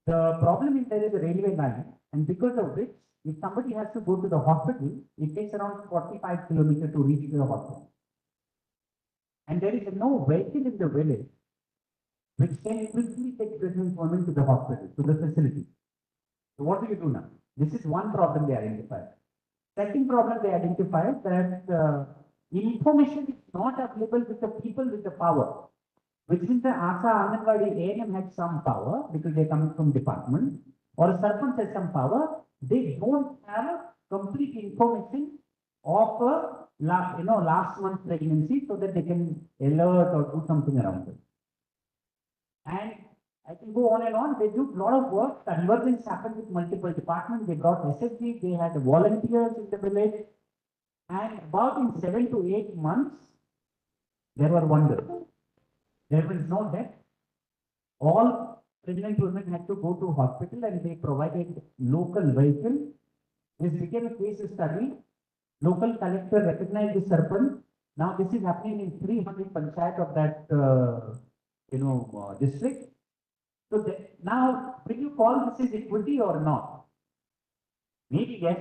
Speaker 6: The problem is there is a railway line, and because of which, if somebody has to go to the hospital, it takes around 45 kilometers to reach the hospital. And there is no vehicle in the village which can quickly take pregnant women to the hospital, to the facility. So what do you do now? This is one problem they identified. Second problem they identified, that information is not available with the people with the power. Which means the ASA, Anganwadi, ANM had some power because they're coming from department, or a sarpanch has some power. They don't have complete information of last month's pregnancy, so that they can alert or do something around it. And I can go on and on. They do a lot of work. Convergence happened with multiple departments. They brought SSG. They had volunteers in the village. And about in 7 to 8 months, there were wonders. There was no death. All pregnant women had to go to hospital, and they provided local vehicle. This became a case study. Local collector recognized the sarpanch. Now this is happening in 300 panchayat of that district. So now, will you call this is equity or not? Maybe yes,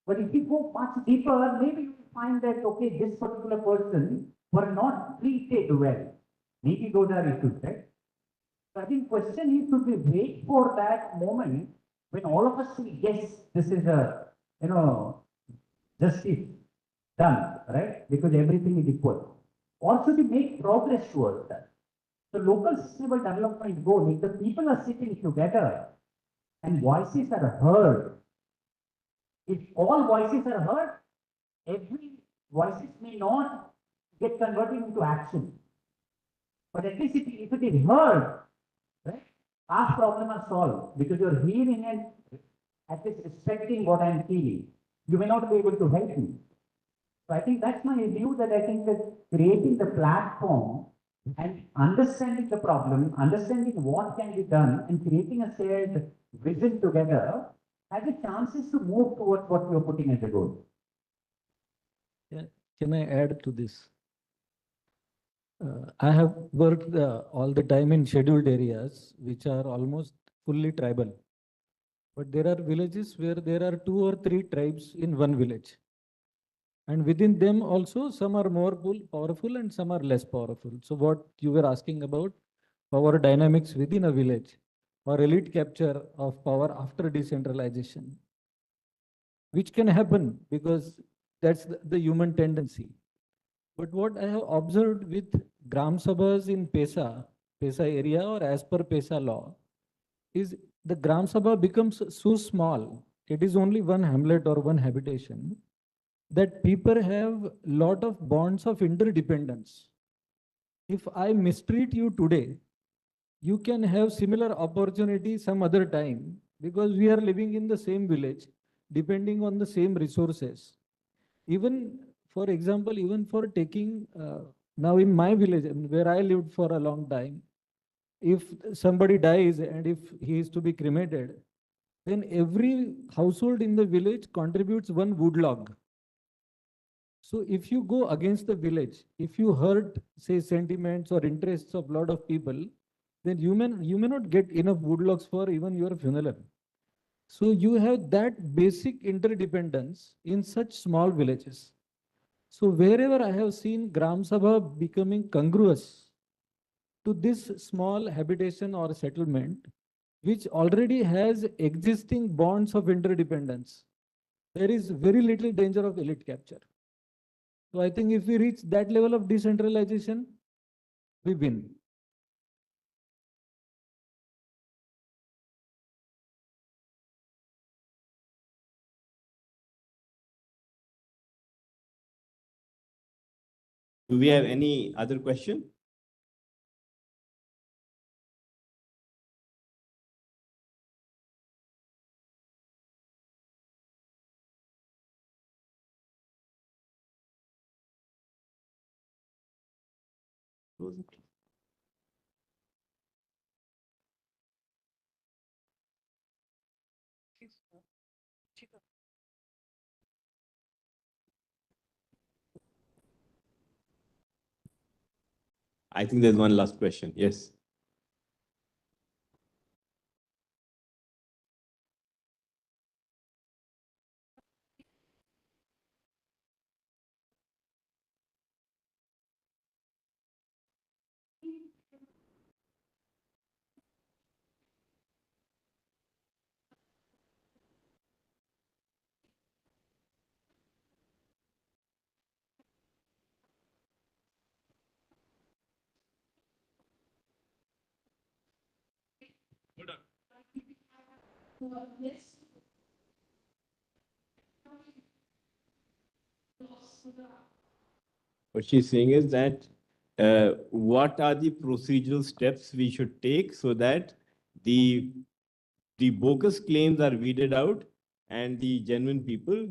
Speaker 6: but if you go much deeper, maybe you will find that, okay, this particular person were not treated well. Maybe those are issues, right? So I think question is, should we wait for that moment when all of us say, yes, this is a, justice done, right? Because everything is equal. Or should we make progress towards that? So local sustainable development goal, if the people are sitting together and voices are heard, if all voices are heard, every voices may not get converted into action. But at least if it is heard, right, half problem are solved, because you're hearing and at least respecting what I'm feeling. You may not be able to help me. So I think that's my view, that I think that creating the platform and understanding the problem, understanding what can be done, and creating a shared vision together has a chances to move towards what you're putting as a goal.
Speaker 7: Yeah. Can I add to this? I have worked all the time in scheduled areas, which are almost fully tribal. But there are villages where there are 2 or 3 tribes in one village. And within them also, some are more powerful and some are less powerful. So what you were asking about, power dynamics within a village or elite capture of power after decentralization, which can happen because that's the human tendency. But what I have observed with Gram Sabhas in PESA area or as per PESA law, is the Gram Sabha becomes so small, it is only one hamlet or one habitation, that people have lot of bonds of interdependence. If I mistreat you today, you can have similar opportunity some other time, because we are living in the same village, depending on the same resources. Even, for example, even for taking, now in my village, where I lived for a long time, if somebody dies and if he is to be cremated, then every household in the village contributes one wood log. So if you go against the village, if you hurt, say, sentiments or interests of lot of people, then you may not get enough wood logs for even your funeral. So you have that basic interdependence in such small villages. So wherever I have seen Gram Sabha becoming congruous to this small habitation or settlement, which already has existing bonds of interdependence, there is very little danger of elite capture. So I think if we reach that level of decentralization, we win.
Speaker 3: Do we have any other question? I think there's one last question. Yes. What she's saying is that what are the procedural steps we should take so that the bogus claims are weeded out and the genuine people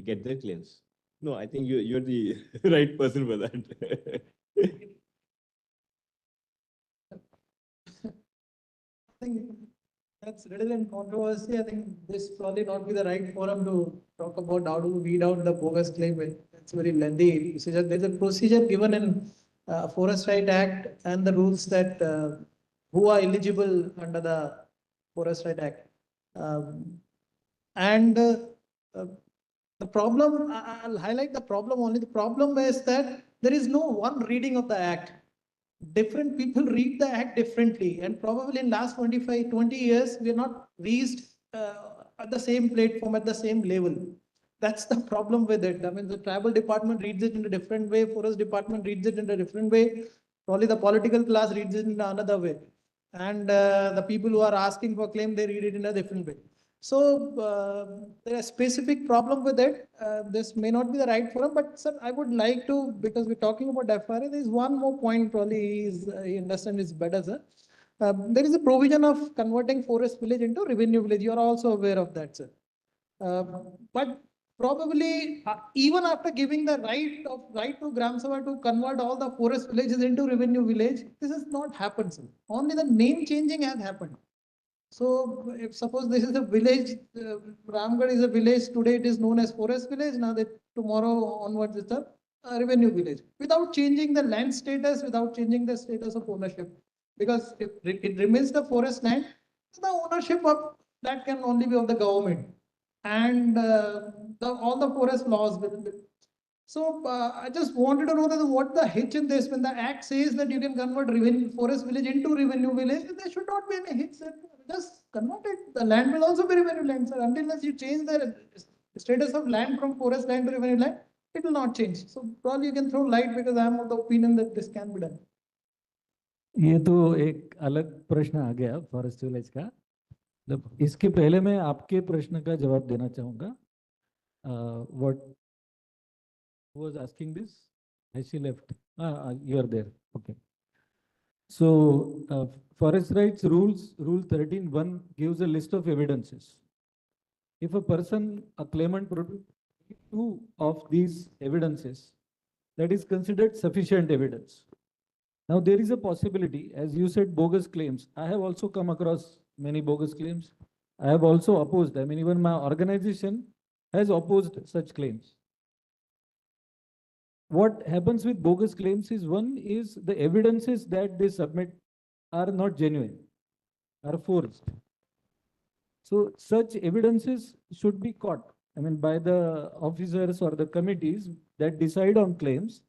Speaker 3: get their claims. No, I think you're the right person for that.
Speaker 4: I think that's little in controversy. I think this probably not be the right forum to talk about how to weed out the bogus claim. It's very lengthy. There's a procedure given in Forest Right Act and the rules that who are eligible under the Forest Right Act. And the problem, I'll highlight the problem only. The problem is that there is no one reading of the act. Different people read the act differently, and probably in last 25, 20 years, we are not reached at the same platform, at the same level. That's the problem with it. I mean, the tribal department reads it in a different way, forest department reads it in a different way, probably the political class reads it in another way. And the people who are asking for claim, they read it in a different way. So there is a specific problem with it. This may not be the right forum, but sir, I would like to, because we're talking about FRA, there is one more point probably he understand is better, sir. There is a provision of converting forest village into revenue village. You are also aware of that, sir. But probably even after giving the right to Gram Sabha to convert all the forest villages into revenue village, this has not happened, sir. Only the name changing has happened. So if suppose this is a village, Ramgarh is a village, today it is known as forest village, now that tomorrow onwards it's a revenue village, without changing the land status, without changing the status of ownership. Because if it remains the forest land, the ownership of that can only be of the government. And all the forest laws will. So I just wanted to know that what the hitch in this, when the act says that you can convert forest village into revenue village, there should not be any hitch. Just convert it. The land will also be revenue land, sir. Until you change the status of land from forest land to revenue land, it will not change. So probably you can throw light, because I am of the opinion that this can be done.
Speaker 7: ये तो एक अलग प्रश्न आ गया forest village का। मतलब इसके पहले मैं आपके प्रश्न का जवाब देना चाहूँगा। What was asking this? Has she left? You are there. Okay. So forest rights rules, rule 13(1) gives a list of evidences. If a person, a claimant, produces 2 of these evidences, that is considered sufficient evidence. Now there is a possibility, as you said, bogus claims. I have also come across many bogus claims. I have also opposed. I mean, even my organization has opposed such claims. What happens with bogus claims is, one is the evidences that they submit are not genuine, are forged. So such evidences should be caught. I mean, by the officers or the committees that decide on claims,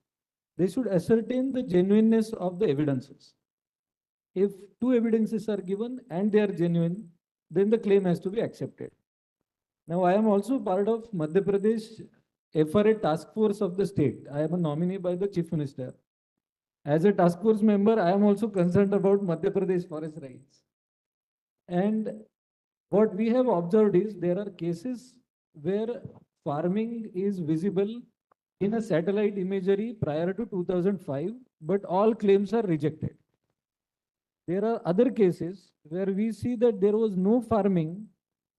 Speaker 7: they should ascertain the genuineness of the evidences. If two evidences are given and they are genuine, then the claim has to be accepted. Now, I am also part of Madhya Pradesh FRA task force of the state. I am a nominee by the Chief Minister. As a task force member, I am also concerned about Madhya Pradesh forest rights. And what we have observed is there are cases where farming is visible in a satellite imagery prior to 2005, but all claims are rejected. There are other cases where we see that there was no farming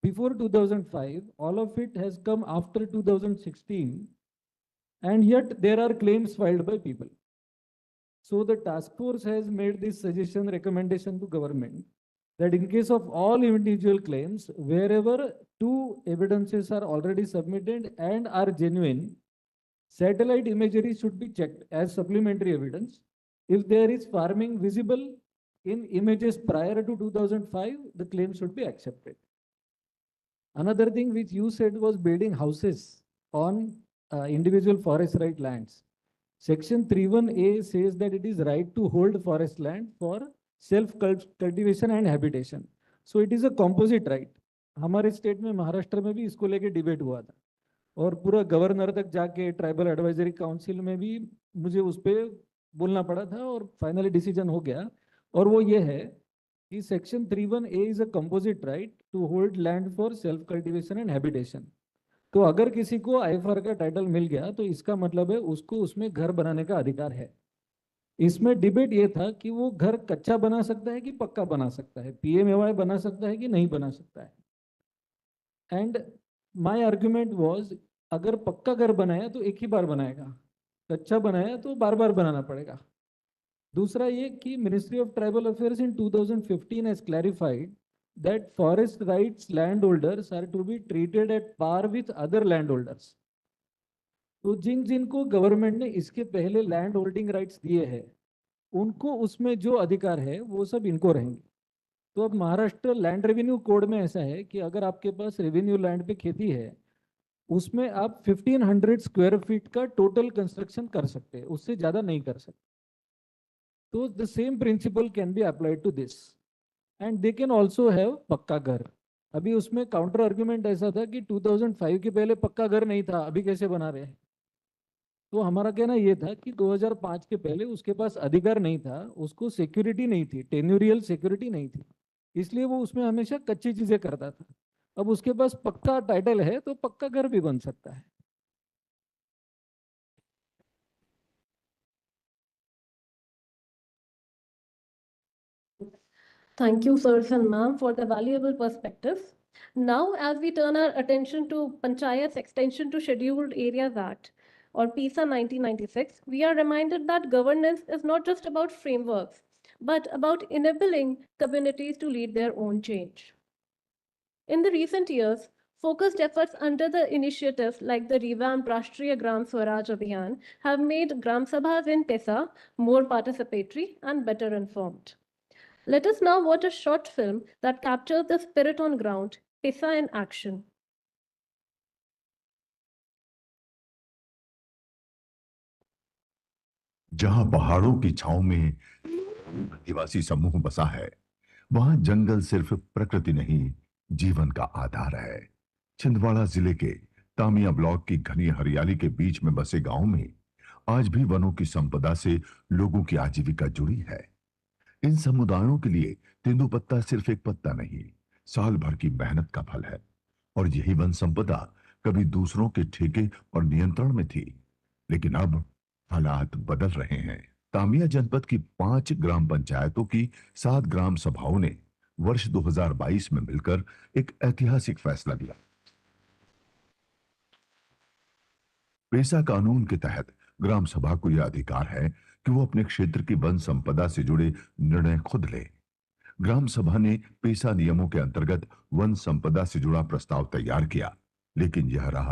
Speaker 7: before 2005, all of it has come after 2016, and yet there are claims filed by people. So the task force has made this suggestion, recommendation to government that in case of all individual claims, wherever two evidences are already submitted and are genuine, satellite imagery should be checked as supplementary evidence. If there is farming visible in images prior to 2005, the claim should be accepted. Another thing which you said was building houses on individual forest right lands. Section 31A says that it is right to hold forest land for self-cultivation and habitation. So it is a composite right. हमारे state में महाराष्ट्र में भी इसको लेके debate हुआ था और पूरा गवर्नर तक जाके ट्राइबल एडवाइजरी काउंसिल में भी मुझे उस पर बोलना पड़ा था और फाइनली डिसीजन हो गया और वो ये है कि section 31A is a composite right to hold land for self cultivation and habitation. तो अगर किसी को आईएफआर का टाइटल मिल गया तो इसका मतलब है उसको उसमें घर बनाने का अधिकार है. इसमें डिबेट ये था कि वो घर कच्चा बना सकता है कि पक्का बना सकता है, पीएमएवाई बना सकता है कि नहीं बना सकता है. एंड माय आर्ग्यूमेंट वाज, अगर पक्का घर बनाया तो एक ही बार बनाएगा, कच्चा बनाया तो बार बार बनाना पड़ेगा. दूसरा ये कि ministry of tribal affairs in 2015 has clarified that forest rights landholders are to be treated at par with other landholders. तो जिनको गवर्नमेंट ने इसके पहले लैंड होल्डिंग राइट्स दिए हैं उनको उसमें जो अधिकार है वो सब इनको रहेंगे. तो अब महाराष्ट्र लैंड रेवेन्यू कोड में ऐसा है कि अगर आपके पास रेवेन्यू लैंड पे खेती है उसमें आप 1500 स्क्वायर फीट का टोटल कंस्ट्रक्शन कर सकते हैं, उससे ज्यादा नहीं कर सकते. तो the same principle can be applied to this and they can also have pucca ghar. अभी उसमें काउंटर आर्ग्यूमेंट ऐसा था कि 2005 के पहले पक्का घर नहीं था, अभी कैसे बना रहे हैं. तो हमारा कहना ये था कि 2005 के पहले उसके पास अधिकार नहीं था, उसको सिक्योरिटी नहीं थी, टेन्यूरियल सिक्योरिटी नहीं थी, इसलिए वो उसमें हमेशा कच्ची चीजें करता था. अब उसके पास पक्का टाइटल है तो पक्का घर भी बन सकता है.
Speaker 1: Thank you, sirs and ma'am, for the valuable perspectives. Now, as we turn our attention to Panchayat's Extension to Scheduled Areas Act, or PESA 1996, we are reminded that governance is not just about frameworks, but about enabling communities to lead their own change. In the recent years, focused efforts under the initiatives like the revamped Rashtriya Gram Swaraj Abhiyan have made Gram Sabhas in PESA more participatory and better informed. Let us now watch a short film that captures the spirit on ground, PESA in action.
Speaker 8: जहां पहाड़ों की छांव में आदिवासी समूह बसा है, वहां जंगल सिर्फ प्रकृति नहीं, जीवन का आधार है. छिंदवाड़ा जिले के तामिया ब्लॉक की घनी हरियाली के बीच में बसे गांव में आज भी वनों की संपदा से लोगों की आजीविका जुड़ी है. इन समुदायों के लिए तेंदुपत्ता सिर्फ एक पत्ता नहीं, साल भर की मेहनत का फल है. और यही वन संपदा कभी दूसरों के ठेके और नियंत्रण में थी, लेकिन अब हालात बदल रहे हैं. तामिया जनपद की 5 ग्राम पंचायतों की 7 ग्राम सभाओं ने वर्ष 2022 में मिलकर एक ऐतिहासिक फैसला लिया. पेसा कानून के तहत ग्राम सभा को यह अधिकार है कि वो अपने क्षेत्र की वन संपदा से जुड़े निर्णय खुद ले. ग्राम सभा ने पेसा नियमों के अंतर्गत वन संपदा से जुड़ा प्रस्ताव तैयार किया, लेकिन यह राह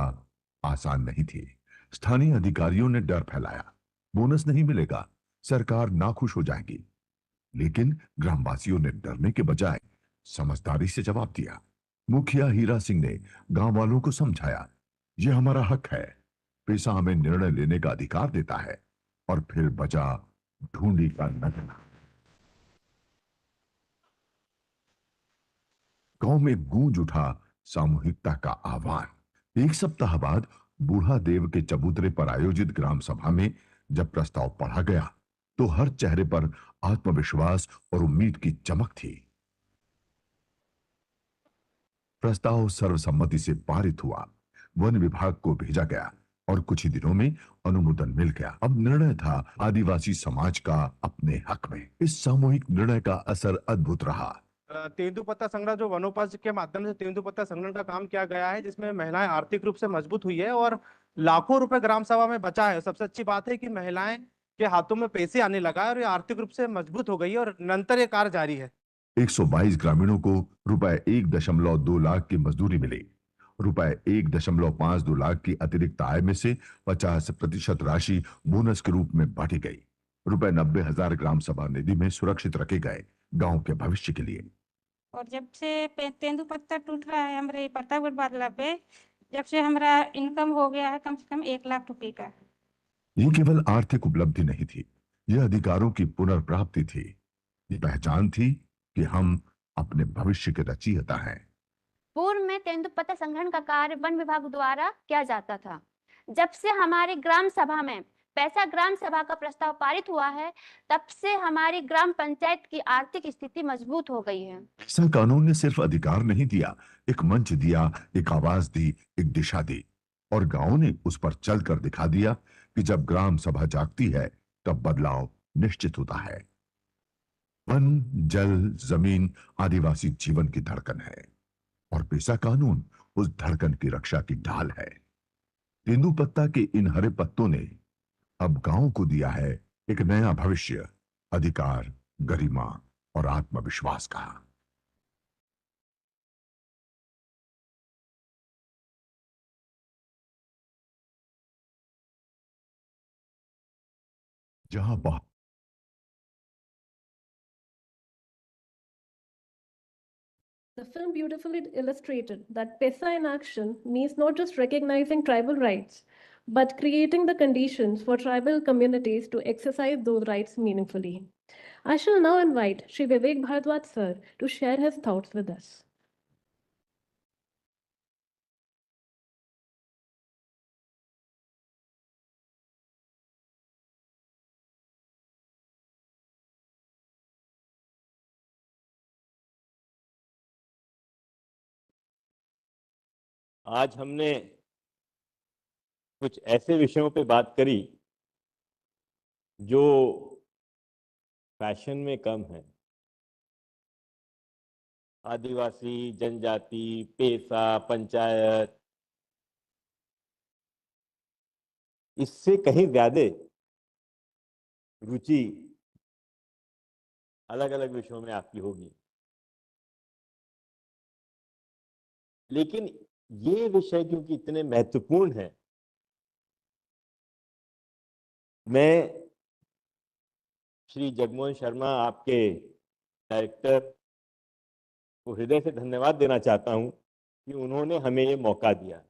Speaker 8: आसान नहीं थी। स्थानीय अधिकारियों ने डर फैलाया, बोनस नहीं मिलेगा, सरकार नाखुश हो जाएगी। लेकिन ग्रामवासियों ने डरने के बजाय समझदारी से जवाब दिया। मुखिया हीरा सिंह ने गांव वालों को समझाया, यह हमारा हक है, पेसा हमें निर्णय लेने का अधिकार देता है। और फिर बजा ढूंढी का नगना। गांव में गूंज उठा सामूहिकता का आह्वान। एक सप्ताह बाद बूढ़ा देव के चबूतरे पर आयोजित ग्राम सभा में जब प्रस्ताव पढ़ा गया तो हर चेहरे पर आत्मविश्वास और उम्मीद की चमक थी। प्रस्ताव सर्वसम्मति से पारित हुआ, वन विभाग को भेजा गया और कुछ ही दिनों में अनुमोदन मिल गया। अब निर्णय था आदिवासी समाज का अपने हक में। इस सामूहिक निर्णय का असर अद्भुत रहा।
Speaker 9: तेंदुपत्ता संग्रहण जो वनोपज के माध्यम से तेंदुपत्ता संग्रहण का काम किया गया है, जिसमें महिलाएं आर्थिक रूप से मजबूत हुई है और लाखों रुपए ग्राम सभा में बचा है। सबसे अच्छी बात है कि महिलाएं के हाथों में पैसे आने लगा है और ये आर्थिक रूप से मजबूत हो गई है और निरंतर ये कार्य जारी है।
Speaker 8: 122 ग्रामीणों को रुपए 1.2 लाख की मजदूरी मिली। रुपए 1.52 लाख की अतिरिक्त आय में से 50% राशि बोनस के रूप में बांटी गई। रुपए 90,000 ग्राम सभा निधि में सुरक्षित रखे गए गांव के भविष्य के लिए।
Speaker 10: और जब से तेंदुपत्ता टूट रहा है हमारे प्रतापगढ़ बादला पे, जब से हमारा इनकम हो गया है कम से कम 1 लाख रुपए का।
Speaker 8: ये केवल आर्थिक उपलब्धि नहीं थी, यह अधिकारों की पुनर्प्राप्ति थी। ये पहचान थी कि हम अपने भविष्य के रचयिता हैं।
Speaker 11: पूर्व में तेंदुपत्ता संग्रहण का कार्य वन विभाग द्वारा किया जाता था। जब से हमारी ग्राम सभा में पैसा ग्राम सभा का प्रस्ताव पारित हुआ है, तब से हमारी ग्राम पंचायत की आर्थिक स्थिति मजबूत हो गई है।
Speaker 8: ऐसा कानून ने सिर्फ अधिकार नहीं दिया, एक मंच दिया, एक आवाज दी, एक दिशा दी। और गांव ने उस पर चलकर दिखा दिया कि जब ग्राम सभा जागती है तब बदलाव निश्चित होता है। वन, जल, जमीन आदिवासी जीवन की धड़कन है और पेसा कानून उस धड़कन की रक्षा की ढाल है। तेंदुपत्ता के इन हरे पत्तों ने अब गांव को दिया है एक नया भविष्य, अधिकार, गरिमा और आत्मविश्वास का। जहां बहुत
Speaker 1: The film beautifully illustrated that PESA in action means not just recognizing tribal rights, but creating the conditions for tribal communities to exercise those rights meaningfully. I shall now invite Shri Vivek Bharadwaj sir to share his thoughts with us.
Speaker 3: आज हमने कुछ ऐसे विषयों पे बात करी जो fashion में कम है। आदिवासी, जनजाति, पेसा, पंचायत, इससे कहीं ज्यादा रुचि अलग अलग विषयों में आपकी होगी। लेकिन ये विषय क्योंकि इतने महत्वपूर्ण हैं, मैं श्री जगमोहन शर्मा आपके डायरेक्टर को हृदय से धन्यवाद देना चाहता हूं कि उन्होंने हमें ये मौका दिया।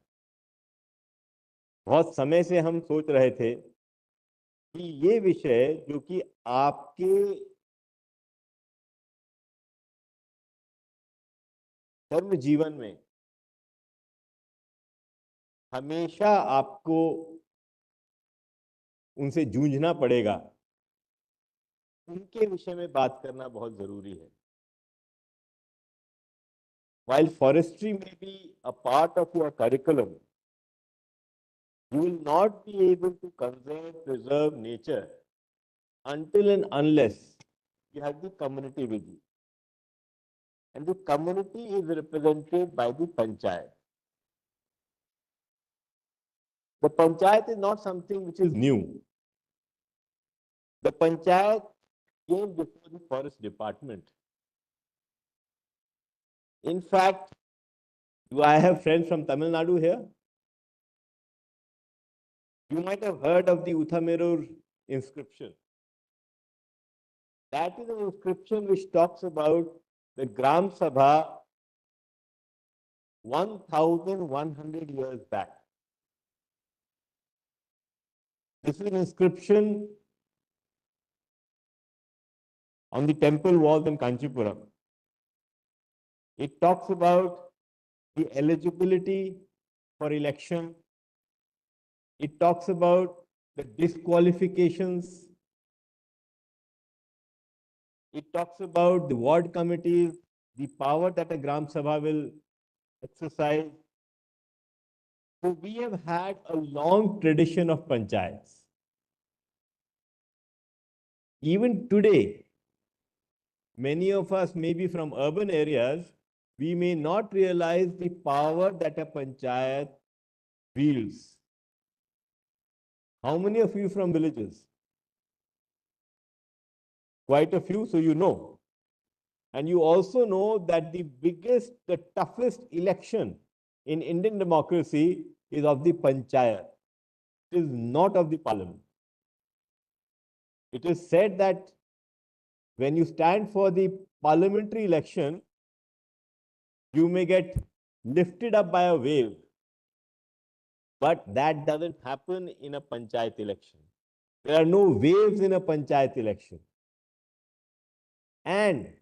Speaker 3: बहुत समय से हम सोच रहे थे कि ये विषय जो कि आपके कर्म जीवन में हमेशा आपको उनसे जूझना पड़ेगा, उनके विषय में बात करना बहुत जरूरी है। While forestry may be a part of your curriculum, you will not be able to conserve, preserve nature until and unless you have the community with you. And the community is represented by the panchayat. The panchayat is not something which is new. The panchayat came before the forest department. In fact, do I have friends from Tamil Nadu here? You might have heard of the Uthamerur inscription. That is an inscription which talks about the Gram Sabha 1100 years back. This is an inscription on the temple walls in Kanchipuram. It talks about the eligibility for election. It talks about the disqualifications. It talks about the ward committees, the power that a Gram Sabha will exercise. So we have had a long tradition of panchayats. Even today, many of us may be from urban areas, we may not realize the power that a panchayat wields. How many of you from villages? Quite a few, so you know. And you also know that the biggest, the toughest election in Indian democracy is of the panchayat. It is not of the parliament. It is said that when you stand for the parliamentary election, you may get lifted up by a wave. But that doesn't happen in a panchayat election. There are no waves in a panchayat election. And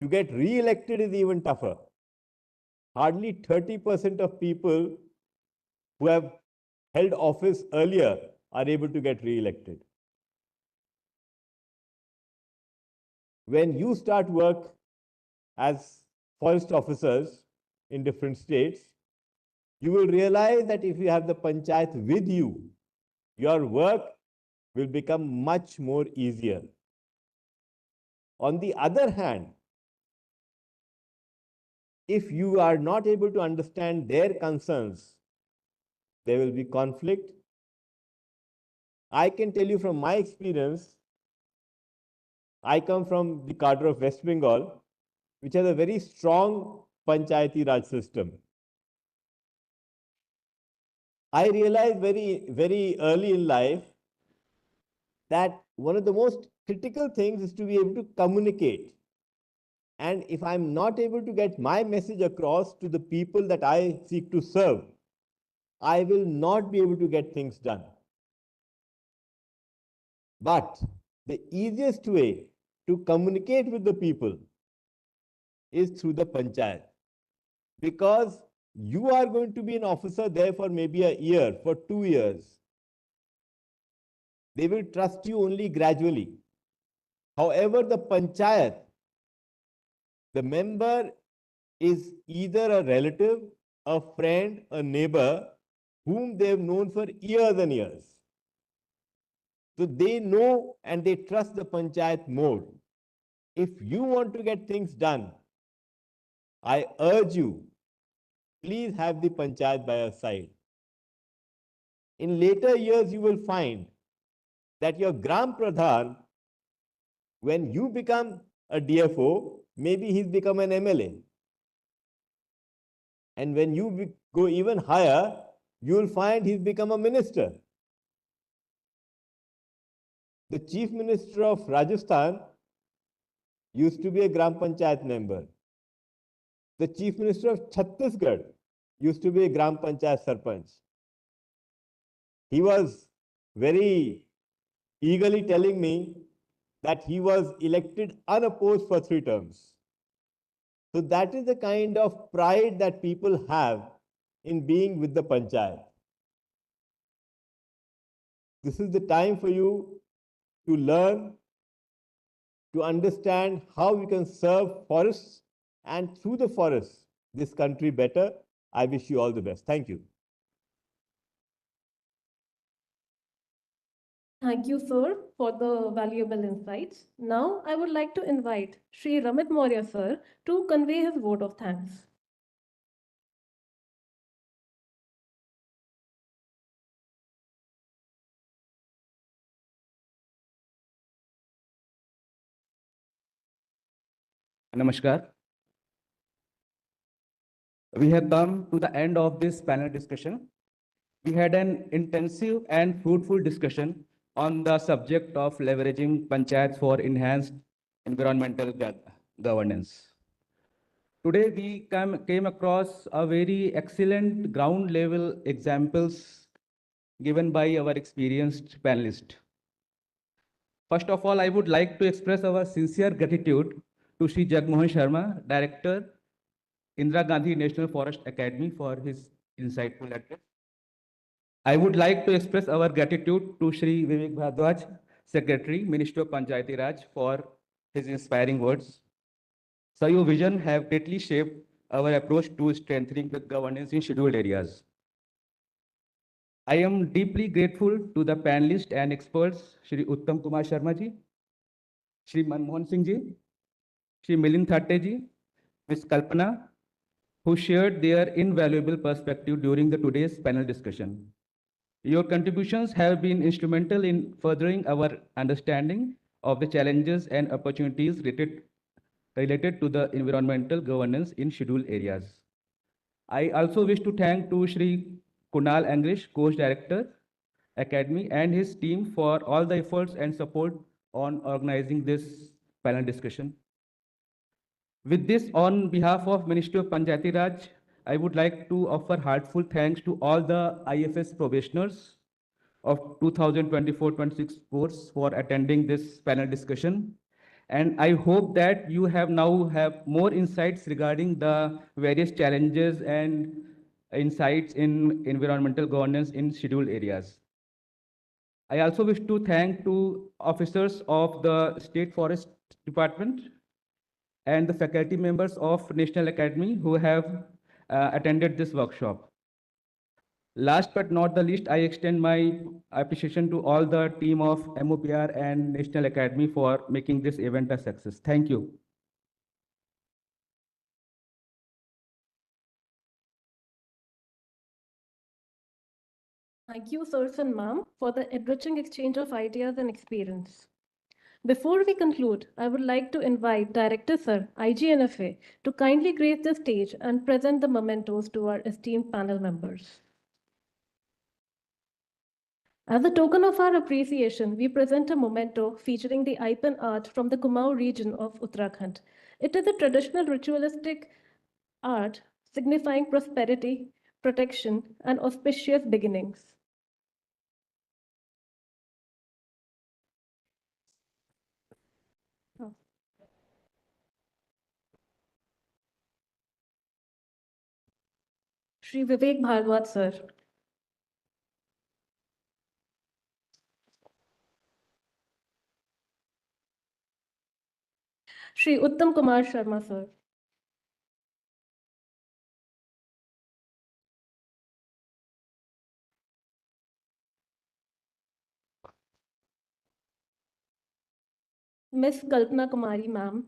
Speaker 3: to get re-elected is even tougher. Hardly 30% of people who have held office earlier are able to get re-elected. When you start work as forest officers in different states, you will realize that if you have the panchayat with you, your work will become much more easier. On the other hand, if you are not able to understand their concerns, there will be conflict. I can tell you from my experience, I come from the cadre of West Bengal, which has a very strong Panchayati Raj system. I realized very early in life that one of the most critical things is to be able to communicate. And if I'm not able to get my message across to the people that I seek to serve, I will not be able to get things done. But the easiest way to communicate with the people is through the panchayat. Because you are going to be an officer there for maybe a year, for 2 years. They will trust you only gradually. However, the panchayat, the member is either a relative, a friend, a neighbor, whom they have known for years and years. So they know and they trust the panchayat more. If you want to get things done, I urge you, please have the panchayat by your side. In later years, you will find that your Gram Pradhan, when you become a DFO, maybe he's become an MLA. And when you go even higher, you will find he's become a minister. The Chief Minister of Rajasthan used to be a Gram Panchayat member. The Chief Minister of Chhattisgarh used to be a Gram Panchayat Sarpanch. He was very eagerly telling me that he was elected unopposed for 3 terms. So that is the kind of pride that people have in being with the panchayat. This is the time for you to learn, to understand how we can serve forests and through the forests this country better. I wish you all the best. Thank you.
Speaker 1: Thank you, sir, for the valuable insights. Now, I would like to invite Shri Ramit Maurya, sir, to convey his vote of thanks.
Speaker 12: Namaskar. We have come to the end of this panel discussion. We had an intensive and fruitful discussion on the subject of leveraging panchayats for enhanced environmental governance. Today, we came across a very excellent ground level examples given by our experienced panelists. First of all, I would like to express our sincere gratitude to Shri Jagmohan Sharma, Director, Indira Gandhi National Forest Academy, for his insightful address. I would like to express our gratitude to Shri Vivek Bhardwaj, Secretary, Ministry of Panchayati Raj, for his inspiring words. So your vision have greatly shaped our approach to strengthening the governance in scheduled areas. I am deeply grateful to the panelists and experts, Shri Uttam Kumar Sharma ji, Shri Manmohan Singh ji, Shri Milind Thatte ji, Ms. Kalpana, who shared their invaluable perspective during the today's panel discussion. Your contributions have been instrumental in furthering our understanding of the challenges and opportunities related to the environmental governance in scheduled areas. I also wish to thank to Shri Kunal Angrish, Coach Director, Academy, and his team for all the efforts and support on organizing this panel discussion. With this, on behalf of Ministry of Panchayati Raj, I would like to offer heartfelt thanks to all the IFS probationers of 2024-26 course for attending this panel discussion. And I hope that you now have more insights regarding the various challenges and insights in environmental governance in scheduled areas. I also wish to thank two officers of the State Forest Department and the faculty members of National Academy who have attended this workshop. Last but not the least, I extend my appreciation to all the team of MOPR and National Academy for making this event a success. Thank you.
Speaker 1: Thank you, sirs and ma'am, for the enriching exchange of ideas and experience. Before we conclude, I would like to invite Director Sir, IGNFA, to kindly grace the stage and present the mementos to our esteemed panel members. As a token of our appreciation, we present a memento featuring the Ipan art from the Kumaon region of Uttarakhand. It is a traditional ritualistic art signifying prosperity, protection, and auspicious beginnings. Shri Vivek Bhardwaj, sir. Shri Uttam Kumar Sharma, sir. Miss Kalpana Kumari, ma'am.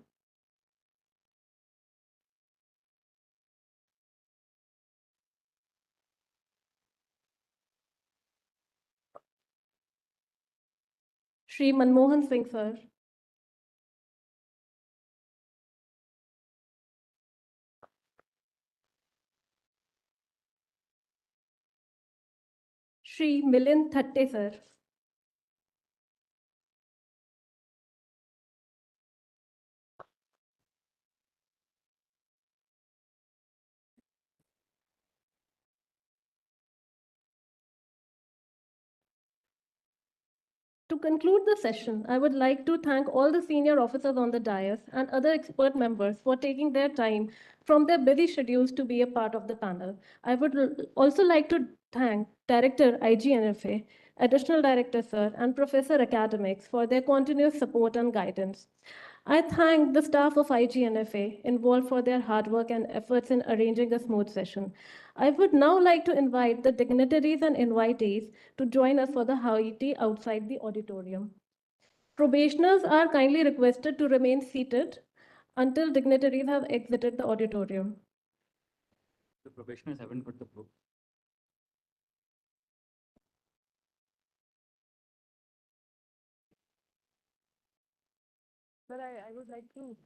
Speaker 1: Shri Manmohan Singh, sir. Shri Milind Thatte, sir. To conclude the session, I would like to thank all the senior officers on the dais and other expert members for taking their time from their busy schedules to be a part of the panel. I would also like to thank Director IGNFA, Additional Director Sir, and Professor Academics for their continuous support and guidance. I thank the staff of IGNFA involved for their hard work and efforts in arranging a smooth session. I would now like to invite the dignitaries and invitees to join us for the high tea outside the auditorium. Probationers are kindly requested to remain seated until dignitaries have exited the auditorium.
Speaker 12: The probationers haven't got the book.
Speaker 5: But I would like to